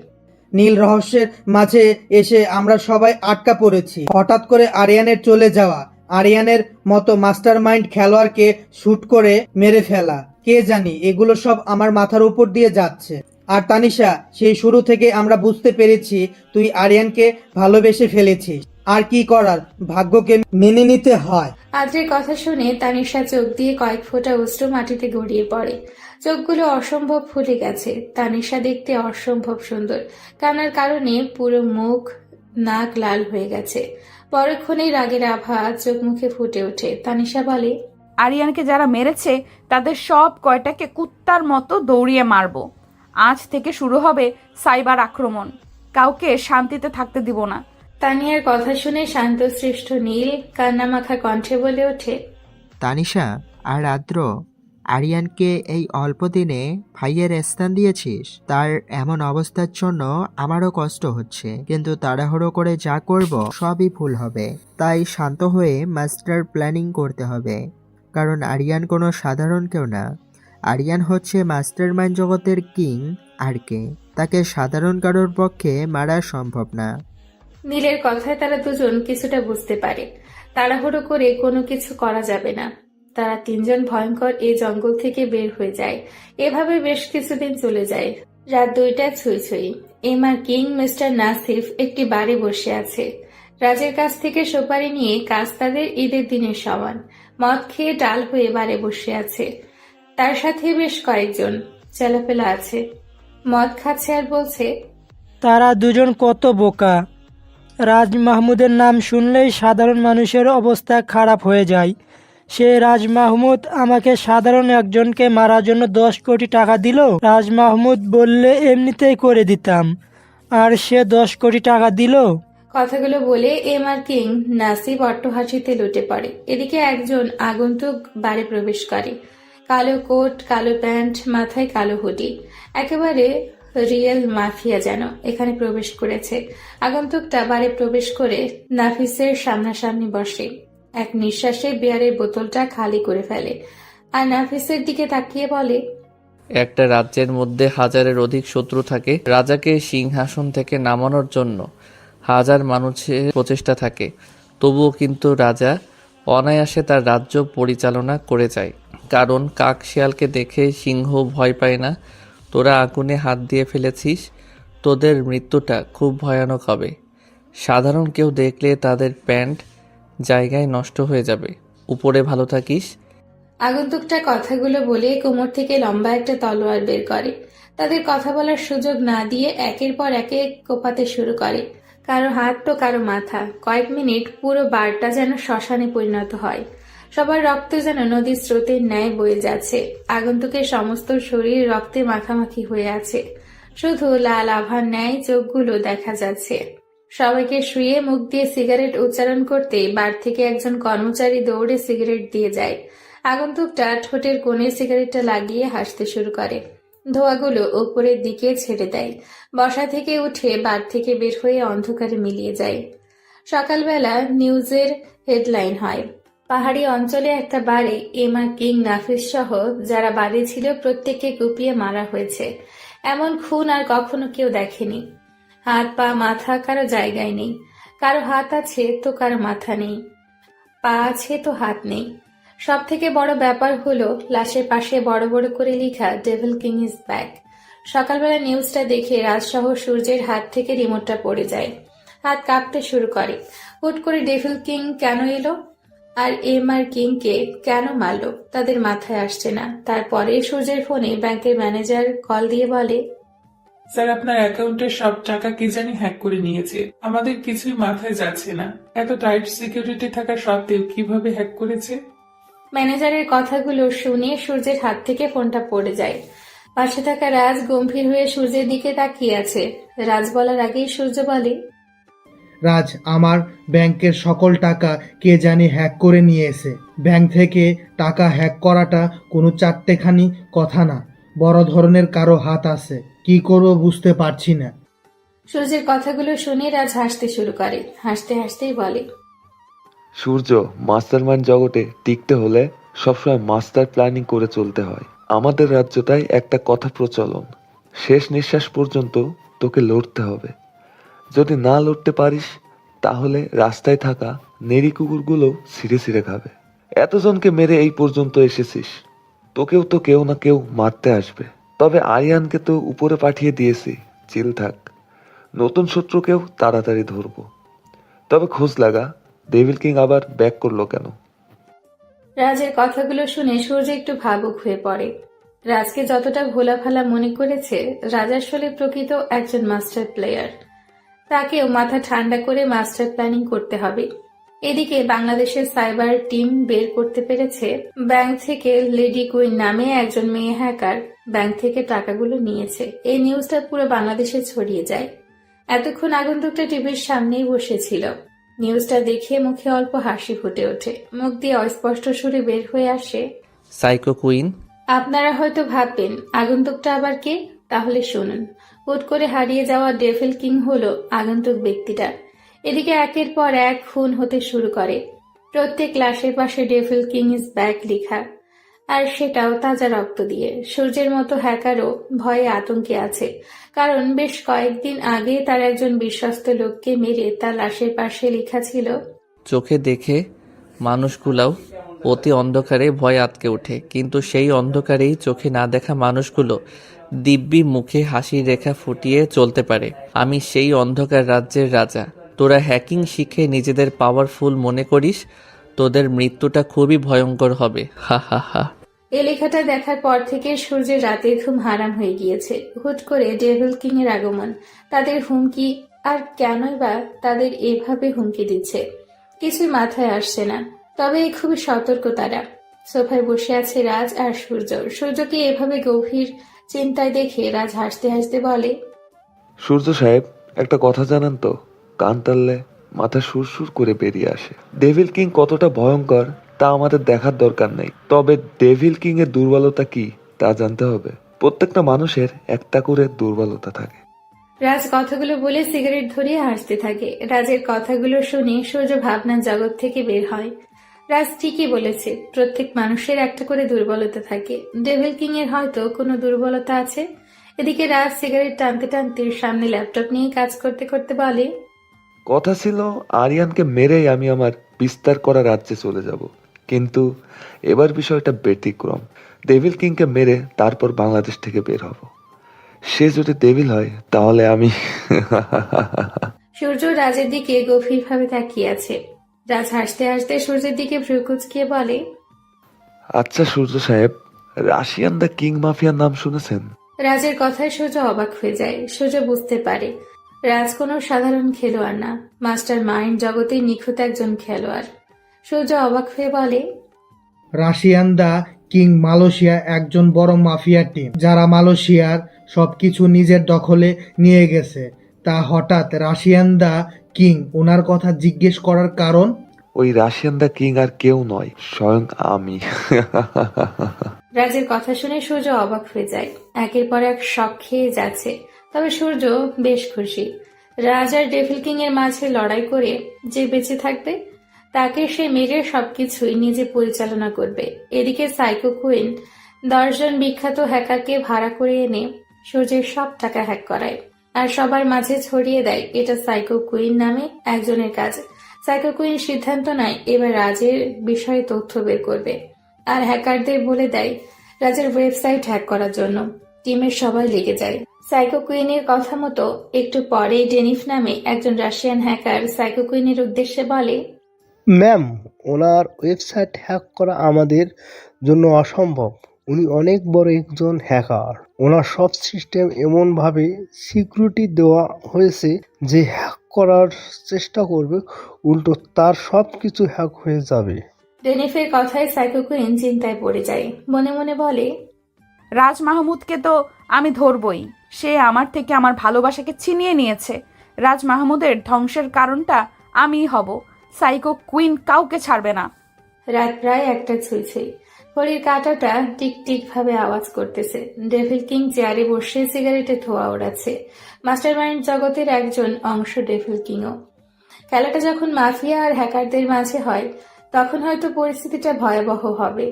নীল রহস্যের মাঝে এসে আমরা সবাই আটকা পড়েছি। হঠাৎ করে আরিয়ানের চলে যাওয়া, আরিয়ানের মতো মাস্টার মাইন্ড খেলোয়াড়কে শুট করে মেরে ফেলা, কে জানি এগুলো সব আমার মাথার উপর দিয়ে যাচ্ছে। আর তানিশা, সেই শুরু থেকে আমরা বুঝতে পেরেছি তুই আরিয়ানকে ভালোবেসে ফেলেছিস। আর কি করার, ভাগ্যকে মেনে নিতে হয়। আদ্রের কথা শুনে তানিশা চোখ দিয়ে কয়েক ফোঁটা অশ্রু মাটিতে গড়িয়ে পড়ে। চোখগুলো অসম্ভব ফুলে গেছে। তানিশা দেখতে অসম্ভব সুন্দর, কান্নার কারণে পুরো মুখ নাক লাল হয়ে গেছে। পরক্ষণেই রাগের আভা চোখ মুখে ফুটে ওঠে। তানিশা বলে, আরিয়ানকে যারা মেরেছে তাদের সব কয়টাকে কুত্তার মতো দৌড়িয়ে মারবো। আজ থেকে শুরু হবে সাইবার আক্রমণ, কাউকে শান্তিতে থাকতে দিব না। তানিয়ার কথা শুনে শান্তশ্রেষ্ঠ নীল কান্নামাখা কণ্ঠে বলে ওঠে, তানিশা আর আদ্র, আরিয়ানকে এই অল্প দিনে ভাইয়ের স্থান দিয়েছিস। তার এমন অবস্থার জন্য আমারও কষ্ট হচ্ছে, কিন্তু তাড়াহুড়ো করে যা করব সবই ভুল হবে। তাই শান্ত হয়ে মাস্টার প্ল্যানিং করতে হবে, কারণ আরিয়ান কোনো সাধারণ কেউ না। আরিয়ান হচ্ছে মাস্টার মাইন্ড জগতের কিং আরকে। তাকে সাধারণ কারোর পক্ষে মারা সম্ভব না। নীলের কথায় তারা দুজন কিছুটা বুঝতে পারে। তাড়াহুড়ো করে কোনো কিছু করা যাবে না। তারা তিনজন ভয়ঙ্কর এই জঙ্গল থেকে বের হয়ে যায়। এভাবে বেশ কিছুদিন চলে যায়। রাত 2টা ছুঁই ছুঁই। এমআর কিং মিস্টার নাসিফ একটি বারে বসে আছে। রাজের কাছ থেকে সুপারি নিয়ে কাজ তাদের ঈদের দিনের সমান। মদ খেয়ে ডাল হয়ে বারে বসে আছে। তার সাথে বেশ কয়েকজন চেলাপেলা আছে। মদ খাচ্ছে আর বলছে, তারা দুজন কত বোকা। রাজ মাহমুদের নাম শুনলেই সাধারণ মানুষের অবস্থা খারাপ হয়ে যায়। সে রাজ মাহমুদ আমাকে সাধারণ একজনকে মারার জন্য 10 কোটি টাকা দিল। রাজ মাহমুদ বললে এমনিতেই করে দিতাম, আর সে 10 কোটি টাকা দিল। কথাগুলো বলে এমআর কিং নাসিব অট্টহাসিতে লুটে পড়ে। এদিকে একজন আগন্তুক বাড়ি প্রবেশ করে। কালো কোট, কালো প্যান্ট, মাথায় কালো হুডি, একেবারে রিয়েল মাফিয়া যেন এখানে প্রবেশ করেছে। আগন্তুকটা বাড়ি প্রবেশ করে নাফিসের সামনাসামনি বসে। এক নিঃশ্বাসে বিয়ারের বোতলটা খালি করে ফেলে আর নাফিসের দিকে তাকিয়ে বলে, একটা রাজ্যের মধ্যে হাজারের অধিক শত্রু থাকে। রাজাকে সিংহাসন থেকে নামানোর জন্য হাজার মানুষের প্রচেষ্টা থাকে, তবুও কিন্তু রাজা অনায়াসে তার রাজ্য পরিচালনা করে যায়। কারণ কাক শিয়ালকে দেখে সিংহ ভয় পায় না। তোরা আগুনে হাত দিয়ে ফেলেছিস, তোদের মৃত্যুটা খুব ভয়ানক হবে। সাধারণ কেউ দেখলে তাদের প্যান্ট জায়গায় নষ্ট হয়ে যাবে। উপরে ভালো থাকিস। আগন্তুকটা কথাগুলো বলে কোমর থেকে লম্বা একটা তলোয়ার বের করে। তাদের কথা বলার সুযোগ না দিয়ে একের পর একে কোপাতে শুরু করে। কারো হাত তো কারো মাথা। কয়েক মিনিট পুরো বারটা যেন শ্মশানে পরিণত হয়। সবার রক্ত যেন নদীর স্রোতের ন্যায় বয়ে যাচ্ছে। আগন্তুকের সমস্ত শরীর রক্তে মাখামাখি হয়ে আছে। শুধু লাল আভার ন্যায় চোখগুলো দেখা যাচ্ছে। সবাইকে শুয়ে মুখ দিয়ে সিগারেট উচ্চারণ করতে বার থেকে একজন কর্মচারী দৌড়ে সিগারেট দিয়ে যায়। আগন্তুকটা ঠোঁটের কোণে সিগারেটটা লাগিয়ে হাসতে শুরু করে। ধোঁয়াগুলো উপরের দিকে ছেড়ে দেয়। বসা থেকে উঠে বার থেকে বের হয়ে অন্ধকারে মিলিয়ে যায়। সকালবেলা নিউজের হেডলাইন হয়, পাহাড়ি অঞ্চলে একটা বারে এমআর কিং নাফিস সহ যারা বাড়ি ছিল প্রত্যেককে কুপিয়ে মারা হয়েছে। এমন খুন আর কখনো কেউ দেখেনি। হাত পা মাথা কারো জায়গায় নেই। কারো হাত আছে তো কারো মাথা নেই, পা আছে তো হাত নেই। সব থেকে বড় ব্যাপার হলো লাশের পাশে বড় বড় করে লেখা ডেভিল কিং ইজ ব্যাক। সকালবেলা নিউজটা দেখে রাজসহ সূর্যের হাত থেকে রিমোটটা পড়ে যায়। হাত কাঁপতে শুরু করে। হুট করে ডেভিল কিং কেন এলো আর এমআর কিংকে কেন মারলো তাদের মাথায় আসছে না। তারপরে সূর্যের ফোনে ব্যাংকের ম্যানেজার কল দিয়ে বলে, স্যার, আপনার অ্যাকাউন্টের সব টাকা কে জানি হ্যাক করে নিয়েছে। আমাদের কিছুই মাথায় যাচ্ছে না, এত টাইট সিকিউরিটি থাকা সত্ত্বেও কিভাবে হ্যাক করেছে। ম্যানেজারের কথাগুলো শুনে সূর্যের হাত থেকে ফোনটা পড়ে যায়। পাশে থাকা রাজ গম্ভীর হয়ে সূর্যের দিকে তাকিয়ে আছে। রাজ বলার আগেই সূর্য বলে, রাজ, আমার ব্যাংকের সকল টাকা কে জানি হ্যাক করে নিয়েছে। ব্যাংক থেকে টাকা হ্যাক করাটা কোনো চারটেখানি কথা না, বড় ধরনের কারো হাত আছে। কি করবো বুঝতে পারছি না। সূর্যের কথাগুলো শুনে রাজ হাসতে শুরু করে। হাসতে হাসতেই বলে, সূর্য, মাস্টারমাইন্ড জগতে টিকতে হলে সবসময় মাস্টার প্ল্যানিং করে চলতে হয়। আমাদের রাজ্যটায় একটা কথা প্রচলন, শেষ নিঃশ্বাস পর্যন্ত তোকে লড়তে হবে। যদি না লড়তে পারিস তাহলে রাস্তায় থাকা নেড়ি কুকুরগুলো ছিঁড়ে ছিঁড়ে খাবে। এতজনকে মেরে এই পর্যন্ত এসেছিস, তোকেও তো কেউ না কেউ মারতে আসবে। তবে আরিয়ানকে তো উপরে পাঠিয়ে দিয়েছি, চিল থাক। নতুন শত্রুকেও তাড়াতাড়ি ধরবো। তবে খোঁজ লাগা, ডেভিল কিং আবার ব্যাক করলো কেন? রাজের কথাগুলো শুনে সূর্য একটু ভাবুক হয়ে পড়ে। রাজকে যতটা ভোলাভালা মনে করেছে, রাজ আসলে প্রকৃত একজন মাস্টার প্লেয়ার। তাকেও মাথা ঠান্ডা করে মাস্টার প্ল্যানিং করতে হবে। এদিকে বাংলাদেশের সাইবার টিম বের করতে পেরেছে ব্যাংক থেকে লেডি কুইন নামে একজন মেয়ে হ্যাকার ব্যাংক থেকে টাকাগুলো নিয়েছে। এই নিউজটা পুরো বাংলাদেশে ছড়িয়ে যায়। এতক্ষণ আগন্তুকটা টিভির সামনেই বসেছিল। নিউজটা দেখে মুখে অল্প হাসি ফুটে ওঠে, মুখ দিয়ে অস্পষ্ট সুরে বের হয়ে আসে, সাইকো কুইন। আপনারা হয়তো ভাববেন আগন্তুকটা আবার কে? তাহলে শুনুন। হুট করে হারিয়ে যাওয়া ডেভিল কিং হলো আগন্তুক ব্যক্তিটা। এদিকে একের পর এক খুন হতে শুরু করে। প্রত্যেক লাশের পাশে ডেভিল কিং ইজ ব্যাক লেখা, আর সেটাও তাজা রক্ত দিয়ে। সূর্যের মতো হ্যাকারও ভয়ে আতঙ্কে আছে, কারণ বেশ কয়েকদিন আগে তার একজন বিশ্বস্ত লোককে মেরে তার লাশের পাশে লেখা ছিল, চোখে দেখে মানুষগুলাও অতি অন্ধকারে ভয় আটকে ওঠে, কিন্তু সেই অন্ধকারেই চোখে না দেখা মানুষগুলো দিব্যি মুখে হাসির রেখা ফুটিয়ে চলতে পারে। আমি সেই অন্ধকার রাজ্যের রাজা। তোরা হ্যাকিং শিখে নিজেদের পাওয়ারফুল মনে করিস, তোদের মৃত্যুটা খুবই ভয়ঙ্কর হবে। হা হা হা। এই লেখাটা দেখার পর থেকে সূর্যের রাতের ঘুম হারাম হয়ে গিয়েছে। হুট করে ডেভিল কিং এর আগমন, তাদের হুমকি, আর কেনই বা তাদের এভাবে হুমকি দিচ্ছে কিছুই মাথায় আসছে না। তবে খুবই সতর্ক তারা। সোফায় বসে আছে রাজ আর সূর্য। সূর্যকে এভাবে গভীর চিন্তায় দেখে রাজ হাসতে হাসতে বলে, সূর্য সাহেব, একটা কথা জানেন তো, কান টানলে মাথা সুরসুর করে বেরিয়ে আসে। ডেভিল কিং কতটা ভয়ঙ্কর তা আমাদের দেখার দরকার নেই, তবে ডেভিল কিং এর দুর্বলতা কি তা জানতে হবে। প্রত্যেকটা মানুষের একটা করে দুর্বলতা থাকে। রাজ কথাগুলো বলে সিগারেট ধরিয়ে হাসতে থাকে। রাজের কথাগুলো শুনে সূর্য ভাবনার জগৎ থেকে বের হয়। রাজ ঠিকই বলেছে, প্রত্যেক মানুষের একটা করে দুর্বলতা থাকে। ডেভিল কিং এর হয়তো কোনো দুর্বলতা আছে। এদিকে রাজ সিগারেট টানতে টানতে সামনে ল্যাপটপ নিয়ে কাজ করতে করতে বলে, কথা ছিল আরিয়ানকে মেরেই আমি আমার বিস্তার করা রাজ্যে চলে যাব, কিন্তু এবার বিষয়টা ব্যতিক্রম। ডেভিল কিংকে মেরে তারপর বাংলাদেশ থেকে বের হব। সে যদি ডেভিল হয় তাহলে আমি সূর্য রাজের দিকে গভীরভাবে তাকিয়ে আছে। রাজ হাসতে হাসতে সূর্যের দিকে ভ্রু কুঁচকিয়ে বলে, আচ্ছা সূর্য সাহেব, রাশিয়ান দ্য কিং মাফিয়ার নাম শুনেছেন? রাজের কথায় সূর্য অবাক হয়ে যায়। সূর্য বুঝতে পারে রাজ কোনো সাধারণ খেলোয়াড় না, মাস্টার মাইন্ড জগতে নিখুঁত একজন খেলোয়াড়। সূর্য অবাক হয়ে বলে, রাশিয়ান দা কিং মালয়েশিয়া একজন বড় মাফিয়া টিম, যারা মালয়েশিয়ার সবকিছু নিজের দখলে নিয়ে গেছে। তা হঠাৎ রাশিয়ান দা কিং ওনার কথা জিজ্ঞেস করার কারণ? ওই রাশিয়ান দ্য কিং আর কেউ নয়, স্বয়ং আমি। রাজের কথা শুনে সূর্য অবাক হয়ে যায়। একের পর এক শক খেয়ে যাচ্ছে। তবে সূর্য বেশ খুশি। রাজ আর ডেভিল কিং এর মাঝে লড়াই করে যে বেঁচে থাকবে, তাকে সে মেরে সবকিছুই নিজে পরিচালনা করবে। এদিকে সাইকো কুইন 10 জন বিখ্যাত হ্যাকারকে ভাড়া করে এনে সূর্যের সব টাকা হ্যাক করায়, আর সবার মাঝে ছড়িয়ে দেয় এটা সাইকো কুইন নামে একজনের কাজ। সাইকো কুইন সিদ্ধান্ত নেয় এবার রাজের বিষয়ে তথ্য বের করবে, আর হ্যাকারদের বলে দেয় রাজের ওয়েবসাইট হ্যাক করার জন্য। টিমের সবাই লেগে যায়। সাইকো কুইনের কথা মতো একটু পরে ডেনিফ নামে একজন রাশিয়ান হ্যাকার সাইকো কুইনের উদ্দেশ্যে বলে, ম্যাম, ওনার ওয়েবসাইট হ্যাক করা আমাদের জন্য অসম্ভব। উনি অনেক বড় একজন হ্যাকার। ওনার সব সিস্টেম এমনভাবে সিকিউরিটি দেওয়া হয়েছে যে হ্যাক করার চেষ্টা করবে, উল্টো তার সব কিছু হ্যাক হয়ে যাবে। ডেনিফের কথায় সাইকো কুইন চিন্তায় পড়ে যায়। মনে মনে বলে, রাজ মাহমুদকে তো আমি ধরবই। সে আমার থেকে আমার ভালোবাসাকে ছিনিয়ে নিয়েছে। রাজ মাহমুদের ধ্বংসের কারণটা আমিই হব। সাইকো কুইন কাউকে ছাড়বে না। রাত প্রায় 1টা ছুঁই। ঘড়ির কাঁটাটা টিক টিক ভাবে আওয়াজ করতেছে। ডেভিল কিং চেয়ারে বসে সিগারেটে ধোঁয়া ওড়াচ্ছে। মাস্টারমাইন্ড জগতের একজন অংশ ডেভিল কিংও। খেলাটা যখন মাফিয়া আর হ্যাকারদের মাঝে হয় তখন হয়তো পরিস্থিতিটা ভয়াবহ হবে।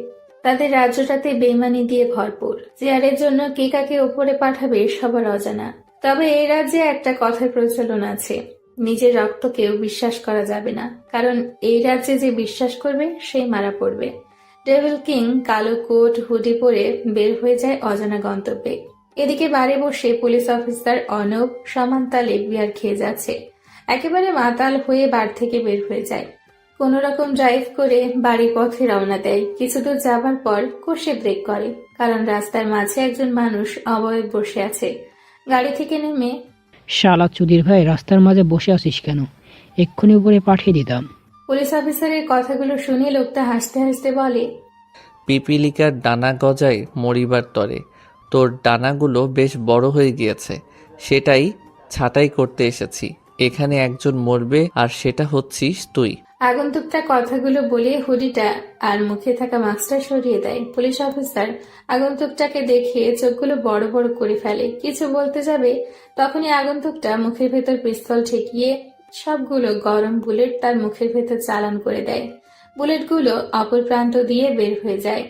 তাদের রাজ্যটাতে বেইমানি দিয়ে ভরপুর। চেয়ারের জন্য কে কাকে ওপরে পাঠাবে সবার অজানা। তবে এই রাজ্যে একটা কথার প্রচলন আছে, নিজের রক্তকেও বিশ্বাস করা যাবে না, কারণ এই রাজ্যে যে বিশ্বাস করবে সেই মারা পড়বে। ডেভিল কিং কালো কোট হুডি পরে বের হয়ে যায় অজানা গন্তব্যে। এদিকে বাড়ি বসে পুলিশ অফিসার অনব সমান তালে বিয়ার খেয়ে যাচ্ছে। একেবারে মাতাল হয়ে বার থেকে বের হয়ে যায়। কোন রকম ড্রাইভ করে বাড়ির পথে রওনা দেয়। কিছু দূর যাবার পর কষে ব্রেক করে, কারণ রাস্তার মাঝে একজন মানুষ অবয়ব বসে আছে। গাড়ি থেকে নেমে, শালা চুদির ভাই, রাস্তার মাঝে বসে আছিস কেন? এক্ষুনি উপরে পাঠিয়ে দিতাম। পুলিশ অফিসারের কথাগুলো শুনে লোকটা হাসতে হাসতে বলে, পিপিলিকার ডানা গজায় মরিবার তরে। তোর ডানাগুলো বেশ বড় হয়ে গিয়েছে, সেটাই ছাঁটাই করতে এসেছি। এখানে একজন মরবে আর সেটা হচ্ছিস তুই। আগন্তুকটা কথাগুলো বলে হুডিটা আর মুখে থাকা মাস্কটা সরিয়ে দেয়। পুলিশ অফিসার আগন্তুকটাকে দেখে চোখগুলো বড় বড় করে ফেলে। কিছু বলতে যাবে তখনই আগন্তুকটা মুখের ভেতর পিস্তল ঠেকিয়ে সবগুলো গরম বুলেট তার মুখের ভেতর চালান করে দেয়। বুলেটগুলো অপর প্রান্ত দিয়ে বের হয়ে যায়।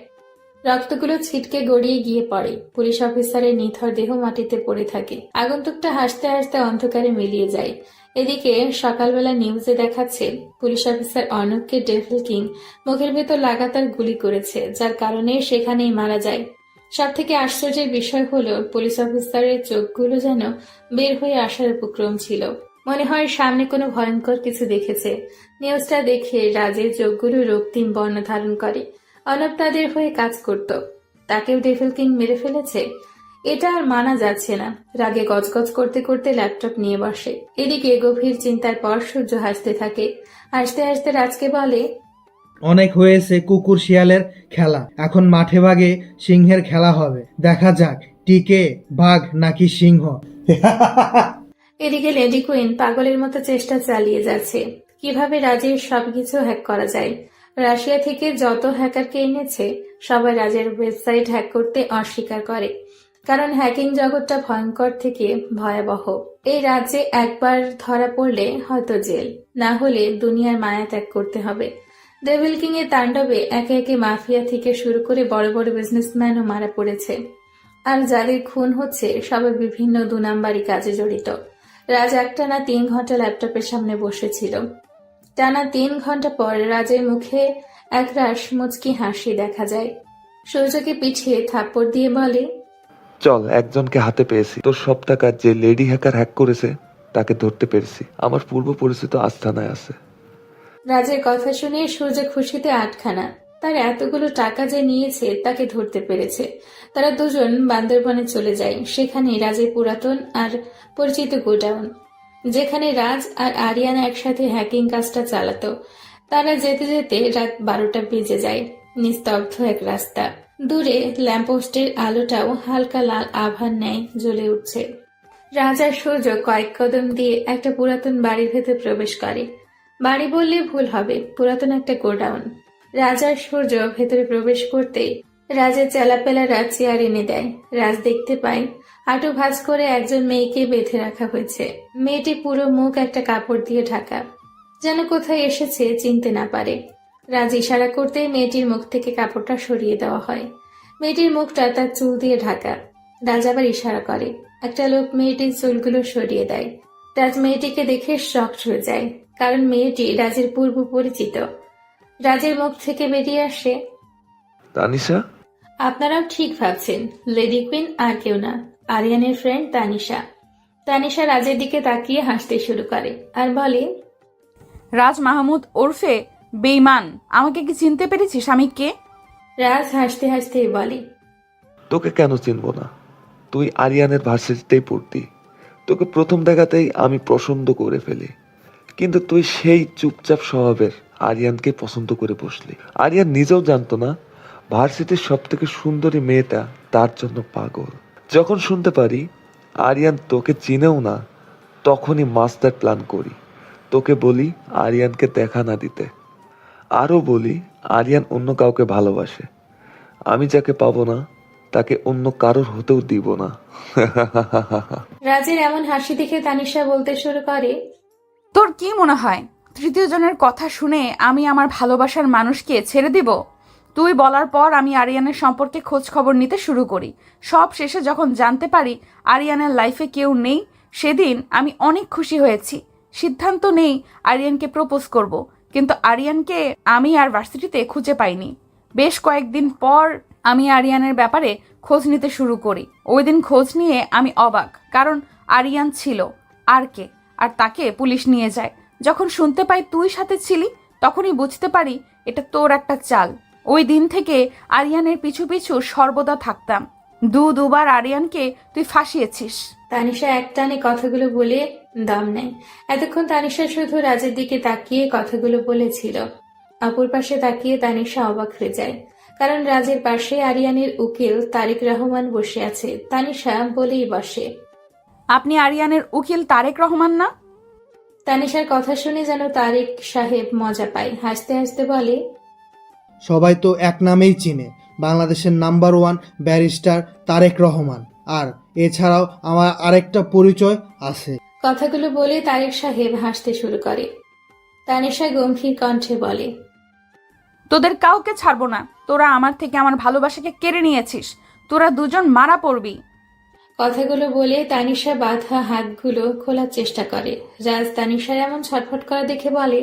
রক্তগুলো ছিটকে গড়িয়ে গিয়ে পড়ে। পুলিশ অফিসারের নিথর দেহ মাটিতে পড়ে থাকে। আগন্তুকটা হাসতে হাসতে অন্ধকারে মিলিয়ে যায়। এদিকে সকালবেলা নিউজে দেখাচ্ছে পুলিশ অফিসার অর্ণবকে ডেভিল কিং মুখের ভেতর লাগাতার গুলি করেছে, যার কারণে সেখানেই মারা যায়। সব থেকে আশ্চর্যের বিষয় হলো পুলিশ অফিসারের চোখগুলো যেন বের হয়ে আসার উপক্রম ছিল। মনে হয় সামনে কোনো ভয়ঙ্কর কিছু দেখেছে। নিউজটা দেখে রাজের চোখগুলো রক্তিম বর্ণ ধারণ করে। অর্ণব তাদের হয়ে কাজ করত, তাকেও ডেভিল কিং মেরে ফেলেছে। এটা আর মানা যাচ্ছে না। রাগে গজগজ করতে করতে ল্যাপটপ নিয়ে বসে। এদিকে গভীর চিন্তার পর সূর্য হাসতে থাকে। হাসতে হাসতে রাজকে বলে, অনেক হয়েছে কুকুর শিয়ালের খেলা, এখন মাঠে ভাগে সিংহের খেলা হবে। দেখা যাক টিকে বাঘ নাকি সিংহ। এদিকে লেডি কুইন পাগলের মতো চেষ্টা চালিয়ে যাচ্ছে কিভাবে রাজের সবকিছু হ্যাক করা যায়। রাশিয়া থেকে যত হ্যাকারকে এনেছে সবাই রাজের ওয়েবসাইট হ্যাক করতে অস্বীকার করে, কারণ হ্যাকিং জগৎটা ভয়ঙ্কর থেকে ভয়াবহ। এই রাজ্যে একবার ধরা পড়লে হয়তো জেল, না হলে দুনিয়ার মায়া ত্যাগ করতে হবে। ডেভিল কিং এর তাণ্ডবে একে একে মাফিয়া থেকে শুরু করে বড় বড় বিজনেসম্যানও মারা পড়েছে, আর যাদের খুন হচ্ছে সবাই বিভিন্ন 2 নাম্বারি কাজে জড়িত। রাজ একটানা 3 ঘন্টা ল্যাপটপের সামনে বসেছিল। টানা 3 ঘন্টা পর রাজের মুখে একরাশ মুচকি হাসি দেখা যায়। সূর্যকে পিছিয়ে থাপ্পড় দিয়ে বলে, চল, একজনকে হাতে পেয়েছি। তোর সব টাকা যে লেডি হ্যাকার হ্যাক করেছে তাকে ধরতে পেরেছি। আমার পূর্ব পরিচিত আস্তানায় আছে। রাজের কথা শুনে সূর্য খুশিতে আটখানা। তার এতগুলো টাকা যে নিয়েছে তাকে ধরতে পেরেছে। তারা দুজন বান্দরবনে চলে যায়। সেখানে রাজের পুরাতন আর পরিচিত গোডাউন, যেখানে রাজ আর আরিয়ানা একসাথে হ্যাকিং কাজটা চালাতো। তারা যেতে যেতে রাত 12টা বেজে যায়। নিস্তব্ধ এক রাস্তা, দূরে ল্যাম্পপোস্টের আলোটাও হালকা লাল আভার ন্যায় জ্বলে উঠছে। রাজ আর সূর্য কয়েক কদম দিয়ে একটা পুরাতন বাড়ির ভেতর প্রবেশ করে। বাড়ি বললে ভুল হবে, পুরাতন একটা গোডাউন। রাজার সূর্য ভেতরে প্রবেশ করতেই রাজের চেলাপেলারা চেয়ার এনে দেয়। রাজ দেখতে পায় হাঁটু ভাঁজ করে একজন মেয়েকে বেঁধে রাখা হয়েছে। মেয়েটি পুরো মুখ একটা কাপড় দিয়ে ঢাকা, যেন কোথায় এসেছে চিনতে না পারে। রাজ ইশারা করতেই মেয়েটির মুখ থেকে কাপড়টা সরিয়ে দেওয়া হয়। মেয়েটির মুখটা তার চুল দিয়ে ঢাকা। রাজ আবার ইশারা করে। একটা লোক মেয়েটির চুলগুলো সরিয়ে দেয়। রাজ মেয়েটিকে দেখে শকড হয়ে যায়, কারণ মেয়েটি রাজের পূর্ব পরিচিত। রাজের মুখ থেকে বেরিয়ে আসে, তানিশা? আপনারাও ঠিক ভাবছেন, লেডি কুইন আর কেউ না, আরিয়ানের ফ্রেন্ড তানিশা। তানিশা রাজের দিকে তাকিয়ে হাসতে শুরু করে আর বলে, রাজ মাহমুদ ওরফে বেইমান, আমাকে কি চিনতে পেরেছিস? আমি কে? রাজ হাসতে হাসতেই বলে, তোকে কেন চিনবো না? তুই আরিয়ানের ভার্সিটিতেই পড়তি। তোকে প্রথম দেখাতেই আমি পছন্দ করে ফেলি, কিন্তু তুই সেই চুপচাপ স্বভাবের আরিয়ানকে পছন্দ করে বসলি। আরিয়ান নিজেও জানতো না ভার্সিটির সব থেকে সুন্দরী মেয়েটা তার জন্য পাগল। যখন শুনতে পারি আরিয়ান তোকে চিনেও না, তখনই মাস্টার প্ল্যান করি। তোকে বলি আরিয়ানকে দেখা না দিতে, আরও বলি আরিয়ান অন্য কাউকে ভালোবাসে। আমি যাকে পাবো না তাকে অন্য কারোর হতেও দিব না। রাজের এমন হাসি দেখে তানিশা বলতে শুরু করে, তোর কি মনে হয় তৃতীয় জনের কথা শুনে আমি আমার ভালোবাসার মানুষকে ছেড়ে দিব? তুই বলার পর আমি আরিয়ানের সম্পর্কে খোঁজ খবর নিতে শুরু করি। সব শেষে যখন জানতে পারি আরিয়ানের লাইফে কেউ নেই, সেদিন আমি অনেক খুশি হয়েছি। সিদ্ধান্ত নেই আরিয়ানকে প্রপোজ করব, কিন্তু আরিয়ানকে আমি আর ভার্সিটিতে খুঁজে পাইনি। বেশ কয়েকদিন পর আমি আরিয়ানের ব্যাপারে খোঁজ নিতে শুরু করি। ওই দিন খোঁজ নিয়ে আমি অবাক, কারণ আরিয়ান ছিল আরকে, আর তাকে পুলিশ নিয়ে যায়। যখন শুনতে পাই তুই সাথে ছিলি, তখনই বুঝতে পারি এটা তোর একটা চাল। ওই দিন থেকে আরিয়ানের পিছু পিছু সর্বদা থাকতাম। দুবার আরিয়ানকে তুই ফাঁসিয়েছিস। তানিশা একটানে কথাগুলো বলে দম নেয়। এতক্ষণ তানিশা শুধু রাজের দিকে তাকিয়ে কথাগুলো বলেছিল। অপর পাশে তাকিয়ে তানিশা অবাক হয়ে যায়, কারণ রাজের পাশে আরিয়ানের উকিল তারেক রহমান বসে আছে। তানিশা বলেই বসে, আপনি আরিয়ানের উকিল তারেক রহমান না? তানিশার কথা শুনে যেন তারেক সাহেব মজা পায়, হাসতে হাসতে বলে, সবাই তো এক নামেই চিনে, বাংলাদেশের নাম্বার 1 ব্যারিস্টার তারেক রহমান। আর এছাড়াও আমার আরেকটা পরিচয় আছে। কথাগুলো বলে তারেক সাহেব হাসতে শুরু করে। তানিশা গম্ভীর কণ্ঠে বলে, তোদের কাউকে ছাড়বো না। তোরা আমার থেকে আমার ভালোবাসাকে কেড়ে নিয়েছিস। তোরা দুজন মারা পড়বি। কথাগুলো বলে তানিশা বাঁধা হাতগুলো খোলার চেষ্টা করে। রাজ তানিশার এমন ছটফট করা দেখে বলে,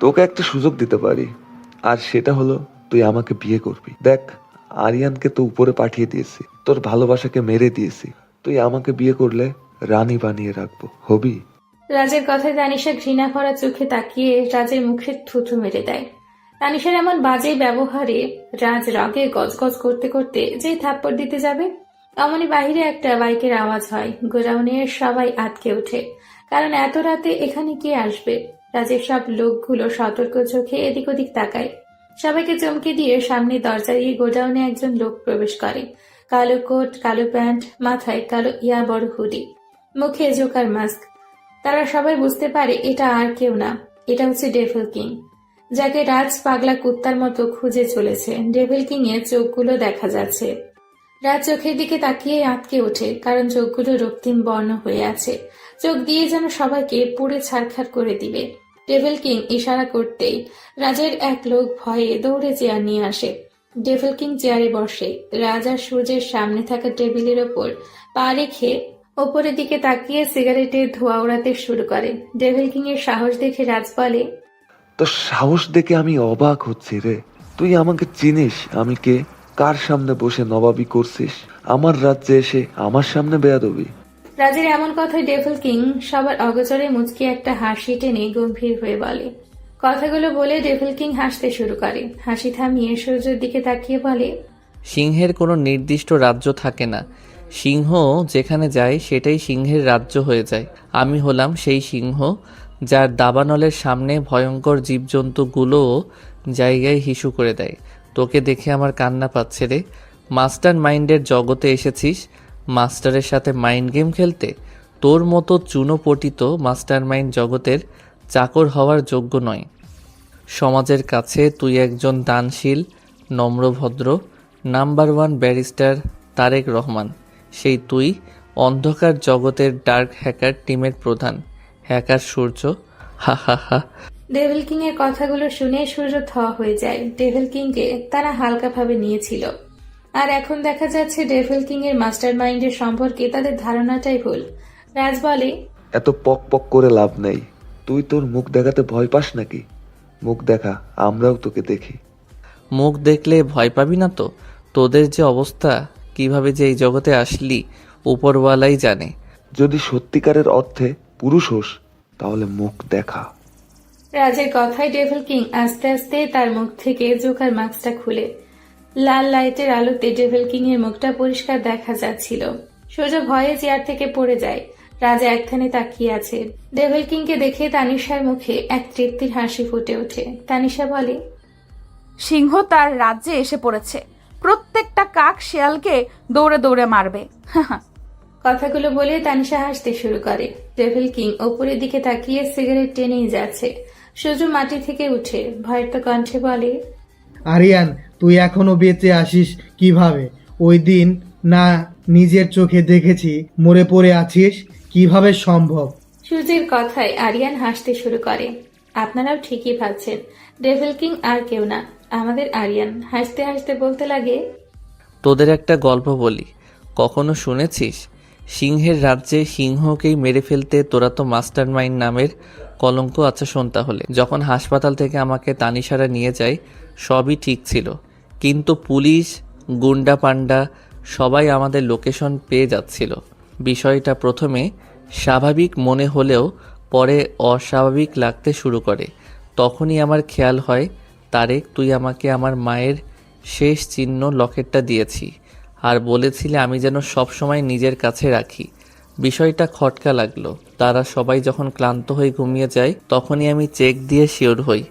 তোকে একটা সুযোগ দিতে পারি, আর সেটা হলো তুই আমাকে বিয়ে করবি। দেখ, আরিয়ানকে তো উপরে পাঠিয়ে দিয়েছি, তোর ভালোবাসাকে মেরে দিয়েছি। তুই আমাকে বিয়ে করলে রানী বানিয়ে রাখবো, হবি? রাজের কথায় তানিশা ঘৃণা ভরা চোখে তাকিয়ে রাজের মুখে থুথু মেরে দেয়। তানিশার এমন বাজে ব্যবহারে রাজ রাগে গজগজ করতে করতে যেই থাপ্পড় দিতে যাবে, অমনি বাহিরে একটা বাইকের আওয়াজ হয়। গোডাউনের সবাই আটকে ওঠে, কারণ এত রাতে এখানে কে আসবে। রাজের সব লোকগুলো সতর্ক চোখে এদিক ওদিক তাকায়। সবাইকে চমকে দিয়ে সামনে দরজা দিয়ে গোডাউনে একজন লোক প্রবেশ করে। কালো কোট, কালো প্যান্ট, মাথায় কালো ইয়া বড় হুডি, মুখে জোকার মাস্ক। তারা সবাই বুঝতে পারে এটা আর কেউ না, এটা হচ্ছে ডেভিল কিং, যাকে রাজ পাগলা কুত্তার মতো খুঁজে চলেছে। ডেভিল কিং এর চোখগুলো দেখা যাচ্ছে। রাজ চোখের দিকে তাকিয়ে আটকে ওঠে, কারণ চোখগুলো রক্তিম বর্ণ হয়ে আছে। চোখ দিয়ে যেন সবাইকে পুড়ে ছারখার করে দিবে। ডেভিল কিং ইশারা করতেই রাজের এক লোক ভয়ে দৌড়ে চেয়ার নিয়ে আসে। ডেভিল কিং চেয়ারে বসে। রাজ আর সূর্যের সামনে থাকা টেবিলের ওপর পা রেখে ওপরের দিকে তাকিয়ে সিগারেটের ধোঁয়া ওড়াতে শুরু করে। ডেভিল কিং এর সাহস দেখে রাজ বলে, তোর সাহস দেখে আমি অবাক হচ্ছি রে। তুই আমাকে চিনিস আমি কে? কার সামনে বসে নবাবি করছিস? আমার রাজ্যে এসে আমার সামনে বেয়াদবি। রাজের এমন কথায় ডেভিল কিং সবার অগোচরে মুচকি একটা হাসি টেনে গম্ভীর হয়ে বলে। কথাগুলো বলে ডেভিল কিং হাসতে শুরু করে। হাসি থামিয়ে সূর্যের দিকে তাকিয়ে বলে, সিংহের কোনো নির্দিষ্ট রাজ্য থাকে না। সিংহ যেখানে যায় সেটাই সিংহের রাজ্য হয়ে যায়। আমি হলাম সেই সিংহ, যার দাবানলের সামনে ভয়ঙ্কর জীবজন্তুগুলোও জায়গায় হিসু করে দেয়। তোকে দেখে আমার কান্না পাচ্ছে রে। মাস্টার মাইন্ডের জগতে এসেছিস মাস্টারের সাথে মাইন্ড গেম খেলতে। তোর মতো চুনোপটিত মাস্টার মাইন্ড জগতের চাকর হওয়ার যোগ্য নয়। সমাজের কাছে তুই একজন দানশীল, নম্রভদ্র, নাম্বার 1 ব্যারিস্টার তারেক রহমান। সেই তুই অন্ধকার জগতের ডার্ক হ্যাকার টিমের প্রধান, হ্যাকার সূর্য। হা হা হা। ডেভিল কিং এর কথাগুলো শুনে সূর্য থ হয়ে যায়। ডেভিল কিংকে তারা হালকাভাবে নিয়েছিল, আর এখন দেখা যাচ্ছে ডেভিল কিং এর মাস্টার মাইন্ডের সম্পর্কে তাদের ধারণাটাই ভুল। রাজ বলে, এত পক পক করে লাভ নেই। তুই তোর মুখ দেখাতে ভয় পাস নাকি? মুখ দেখা, আমরাও তোকে দেখি। মুখ দেখলে ভয় পাবি না তো? তোদের যে অবস্থা, কিভাবে যে এই জগতে আসলি উপরওয়ালাই জানে। যদি সত্যিকারের অর্থে পুরুষ হোস তাহলে মুখ দেখা। রাজের কথায় ডেভিল কিং আস্তে আস্তে তার মুখ থেকে জোকার মাস্কটা খুলে। লাল লাইটের আলোতে ডেভিল কিং এর মুখটা পরিষ্কার দেখা যাচ্ছিল। সূর্য ভয়ে চেয়ার থেকে পড়ে যায়। রাজা একখানে তাকিয়ে আছে। ডেভিল কিংকে দেখে তানিশার মুখে এক তৃপ্তির হাসি ফুটে ওঠে। তানিশা বলে, সিংহ তার রাজ্যে এসে পড়েছে। প্রত্যেকটা কাক শিয়ালকে দৌড়ে দৌড়ে মারবে। কথাগুলো বলে তানিশা হাসতে শুরু করে। ডেভিল কিং ওপরের দিকে তাকিয়ে সিগারেট টেনেই যাচ্ছে। সূর্য মাটি থেকে উঠে ভয়ত কণ্ঠে বলে, আরিয়ান, তুই এখনো বেঁচে আসিস কিভাবে? ওই দিন না নিজের চোখে দেখেছি মরে পড়ে আছিস, কিভাবে সম্ভব? সূর্যের কথায় আরিয়ান হাসতে শুরু করে। আপনারাও ঠিকই ভাবছেন, ডেভিল কিং আর কেউ না, আমাদের আরিয়ান। হাসতে হাসতে বলতে লাগে, তোদের একটা গল্প বলি, কখনো শুনেছিস? সিংহের রাজ্যে সিংহকেই মেরে ফেলতে তোরা তো মাস্টার মাইন্ড নামের কলঙ্ক। আচ্ছা শোন তাহলে। যখন হাসপাতাল থেকে আমাকে তানিশারা নিয়ে যায় সবই ঠিক ছিল, কিন্তু পুলিশ, গুন্ডা পান্ডা সবাই আমাদের লোকেশন পেয়ে যাচ্ছিল। বিষয়টা প্রথমে স্বাভাবিক মনে হলেও পরে অস্বাভাবিক লাগতে শুরু করে। তখনই আমার খেয়াল হয়, তারেক, তুই আমাকে আমার মায়ের শেষ চিহ্ন লকেটটা দিয়েছি আর বলেছিলে আমি যেন সবসময় নিজের কাছে রাখি। বিষয়টা খটকা লাগলো। তারা সবাই যখন ক্লান্ত হয়ে ঘুমিয়ে যায় তখনই আমি চেক দিয়ে শিওর হই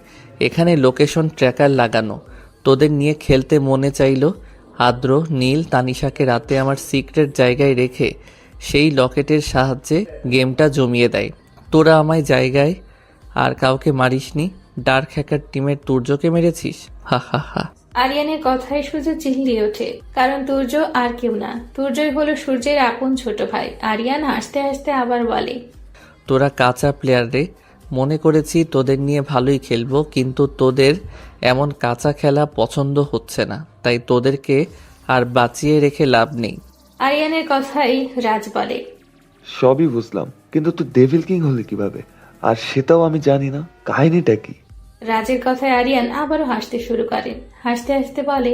এখানে লোকেশন ট্র্যাকার লাগানো। তোদের নিয়ে খেলতে মনে চাইলো। আদ্র, নীল, তানিশাকে রাতে আমার সিক্রেট জায়গায় রেখে সেই লকেটের সাহায্যে গেমটা জমিয়ে দেয়। তোরা আমায় জায়গায় আর কাউকে মারিসনি, ডার্ক হ্যাকার টিমের তুর্যকে মেরেছিস। হা হা হা। আরিয়ানের কথায় সূর্য চিল্লিয়ে ওঠে, কারণ তুর্য আর কেউ না, তুর্যই হলো সূর্যের আপন ছোট ভাই। আরিয়ান হাসতে হাসতে আবার বলে, তোরা কাঁচা প্লেয়ার রে, মনে করেছি তোদের নিয়ে ভালোই খেলবো, কিন্তু তোদের এমন কাঁচা খেলা পছন্দ হচ্ছে না, তাই তোদেরকে আর বাঁচিয়ে রেখে লাভ নেই। আরিয়ানের কথাই রাজ বলে, সবই বুঝলাম, কিন্তু তুই ডেভিল কিং হলি কিভাবে? আর সেটাও আমি জানি না, কাহিনীটা কি? রাজের কথায় আরিয়ান আবারও হাসতে শুরু করে। হাসতে হাসতে বলে,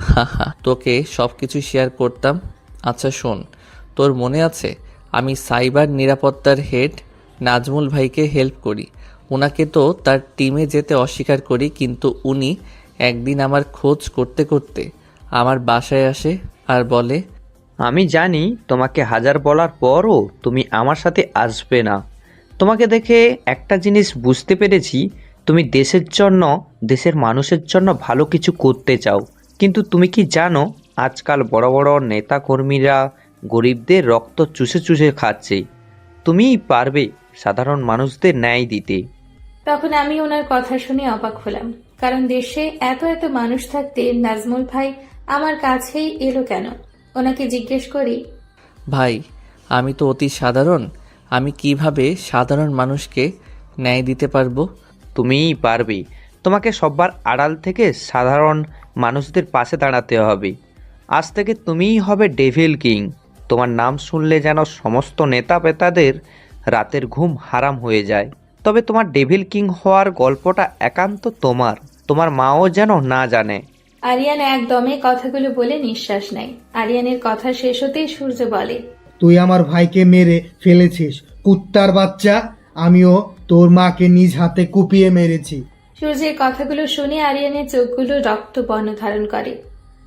হা হা, তোকে সবকিছু শেয়ার করতাম। আচ্ছা শোন, তোর মনে আছে আমি সাইবার নিরাপত্তার হেড নাজমুল ভাইকে হেল্প করি? ওনাকে তো তার টিমে যেতে অস্বীকার করি, কিন্তু উনি একদিন আমার খোঁজ করতে করতে আমার বাসায় আসে আর বলে, আমি জানি তোমাকে হাজার বলার পরও তুমি আমার সাথে আসবে না। তোমাকে দেখে একটা জিনিস বুঝতে পেরেছি, তুমি দেশের জন্য, দেশের মানুষের জন্য ভালো কিছু করতে চাও। কিন্তু তুমি কি জানো, আজকাল বড় বড় নেতা কর্মীরা গরিবদের রক্ত চুষে চুষে খাচ্ছে। তুমিই পারবে সাধারণ মানুষদের ন্যায় দিতে। তখন আমি ওনার কথা শুনে অবাক হলাম, কারণ দেশে এত এত মানুষ থাকতে নাজমুল ভাই আমার কাছেই এলো কেন? ওনাকে জিজ্ঞেস করি, ভাই আমি তো অতি সাধারণ, আমি কিভাবে সাধারণ মানুষকে ন্যায় দিতে পারবো? তুমিই পারবে। তোমাকে সবার আড়াল থেকে সাধারণ মানুষদের পাশে দাঁড়াতে হবে। আজ থেকে তুমিই হবে ডেভিল কিং। তোমার নাম শুনলে যেন সমস্ত নেতা পেতাদের রাতের ঘুম হারাম হয়ে যায়। তবে তোমার ডেভিল কিং হওয়ার গল্পটা একান্ত তোমার, তোমার মাও যেন না জানে। আরিয়ান একদমে কথাগুলো বলে নিঃশ্বাস নেয়। আরিয়ানের কথা শেষ হতেই সূর্য বলে, তুই আমার ভাইকে মেরে ফেলেছিস কুত্তার বাচ্চা। আমিও তোর মাকে নিজ হাতে কুপিয়ে মেরেছি। সূর্যের কথাগুলো শুনে আরিয়ানের চোখগুলো রক্ত বর্ণ ধারণ করে।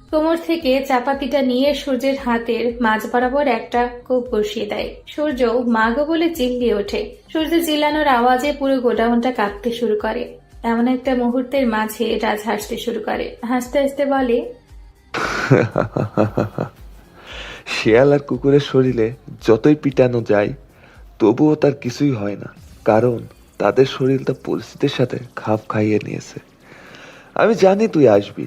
কোমর থেকে চাপাতিটা নিয়ে সূর্যের হাতের মাঝ বরাবর একটা কোপ বসিয়ে দেয়। সূর্য মাগো বলে চিল্লিয়ে ওঠে। সূর্য চিল্লানোর আওয়াজে পুরো গোডাউনটা কাঁপতে শুরু করে। এমন একটা মুহূর্তের মাঝে রাজ হাসতে শুরু করে। হাসতে হাসতে বলে, শিয়াল আর কুকুরের শরীরে যতই পিটানো যায় তবুও তার কিছুই হয় না, কারণ তাদের শরীরটা পরিস্থিতির সাথে খাপ খাইয়ে নিয়েছে। আমি জানি তুই আসবি,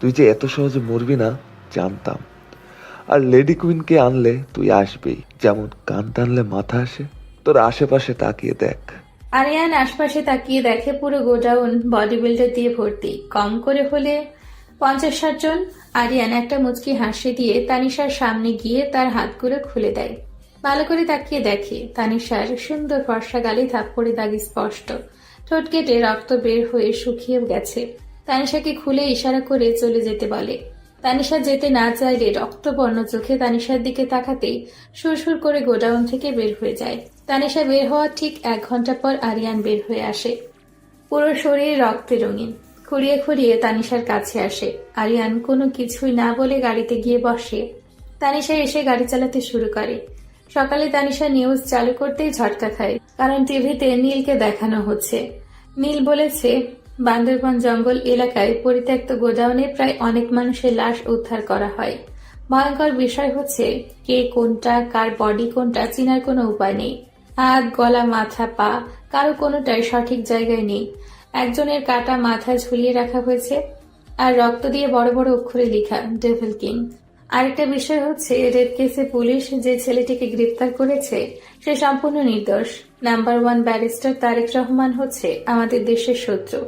তুই যে এত সহজে মরবি না জানতাম। আর লেডি কুইনকে আনলে তুই আসবেই, যেমন কান টানলে মাথা আসে। তোর আশেপাশে তাকিয়ে দেখ। আরিয়ান আশপাশে তাকিয়ে দেখে পুরো গোডাউন বডি বিল্ডার দিয়ে ভর্তি, কম করে হলে 50-60 জন। আরিয়ান একটা মুচকি হাসি দিয়ে তানিশার সামনে গিয়ে তার হাতগুলো খুলে দেয়। ভালো করে তাকিয়ে দেখে তানিশার সুন্দর ফর্সা গালে থাপ্পড়ে দাগ স্পষ্ট, ঠোঁট কেটে রক্ত বের হয়ে শুকিয়েও গেছে। তানিশাকে খুলে ইশারা করে চলে যেতে বলে। তানিশা যেতে না চাইলে রক্তবর্ণ চোখে তানিশার দিকে তাকাতেই সুরসুর করে গোডাউন থেকে বের হয়ে যায়। তানিশা বের হওয়ার ঠিক 1 ঘন্টা পর আরিয়ান বের হয়ে আসে, পুরো শরীর রক্তে রঙিন। খুঁড়িয়ে খুঁড়িয়ে তানিশার কাছে আসে। আরিয়ান কোনো কিছুই না বলে গাড়িতে গিয়ে বসে। তানিশা এসে গাড়ি চালাতে শুরু করে। সকালে তানিশা নিউজ চালু করতেই ঝটকা খায়, কারণ টিভিতে নীলকে দেখানো হচ্ছে। নীল বলেছে বান্দরবান জঙ্গল এলাকায় পরিত্যক্ত গোডাউনে প্রায় অনেক মানুষের লাশ উদ্ধার করা হয়। ভয়ঙ্কর বিষয় হচ্ছে কে কোনটা, কার বডি কোনটা চিনার কোনো উপায় নেই। হাত, গলা, মাথা, পা কারো কোনোটাই সঠিক জায়গায় নেই। একজনের কাটা মাথা ঝুলিয়ে রাখা হয়েছে, আর রক্ত দিয়ে বড় বড় অক্ষরে লেখা ডেভিল কিং। আরেকটা বিষয় হচ্ছে, রেপ কেসে পুলিশ যে ছেলেটিকে গ্রেপ্তার করেছে সে সম্পূর্ণ নির্দোষ। নাম্বার 1 ব্যারিস্টার তারেক রহমান হচ্ছে আমাদের দেশের শত্রু,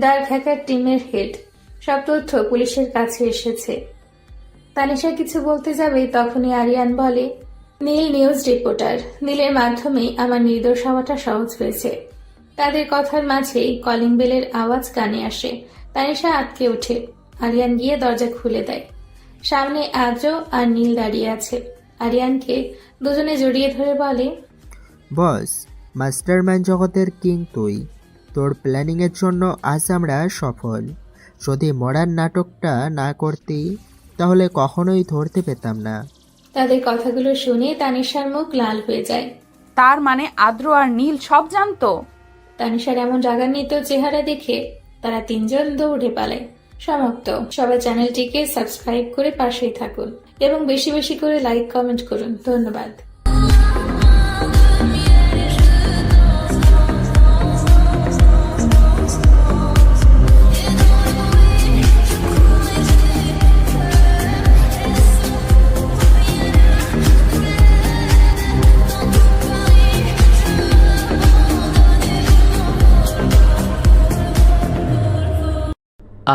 ডার্ক হ্যাকার টিমের হেড। সব তথ্য পুলিশের কাছে এসেছে। তানিশা কিছু বলতে যাবে তখনই আরিয়ান বলে, নীল নিউজ রিপোর্টার, নীলের মাধ্যমে আমার নির্দোষ হওয়াটা সহজ হয়েছে। তাদের কথার মাঝেই কলিং বেলের আওয়াজ কানে আসে। তানিশা আটকে ওঠে। আরিয়ান গিয়ে দরজা খুলে দেয়। সামনে আদ্র আর নীল দাঁড়িয়ে আছে। আরিয়ানকে দুজনে জড়িয়ে ধরে বলে, বস, মাস্টারম্যান জগতের কিং তুই। তোর প্ল্যানিংয়ের জন্য আজ আমরা সফল। যদি মডার্ন নাটকটা না করতি তাহলে কখনোই ধরতে পেতাম না। তাদের কথাগুলো শুনে তানিশার মুখ লাল হয়ে যায়। তার মানে আদ্র আর নীল সব জানতো? তানিশার এমন রাগান্বিত চেহারা দেখে তারা তিনজন দৌড়ে পালায়। সমাপ্ত। সবাই চ্যানেলটিকে সাবস্ক্রাইব করে পাশেই থাকুন এবং বেশি বেশি করে লাইক কমেন্ট করুন। ধন্যবাদ।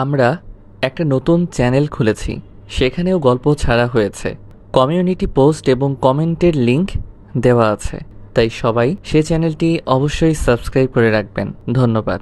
আমরা একটা নতুন চ্যানেল খুলেছি, সেখানেও গল্প ছাড়া হয়েছে। কমিউনিটি পোস্ট এবং কমেন্টের লিংক দেওয়া আছে, তাই সবাই সেই চ্যানেলটি অবশ্যই সাবস্ক্রাইব করে রাখবেন। ধন্যবাদ।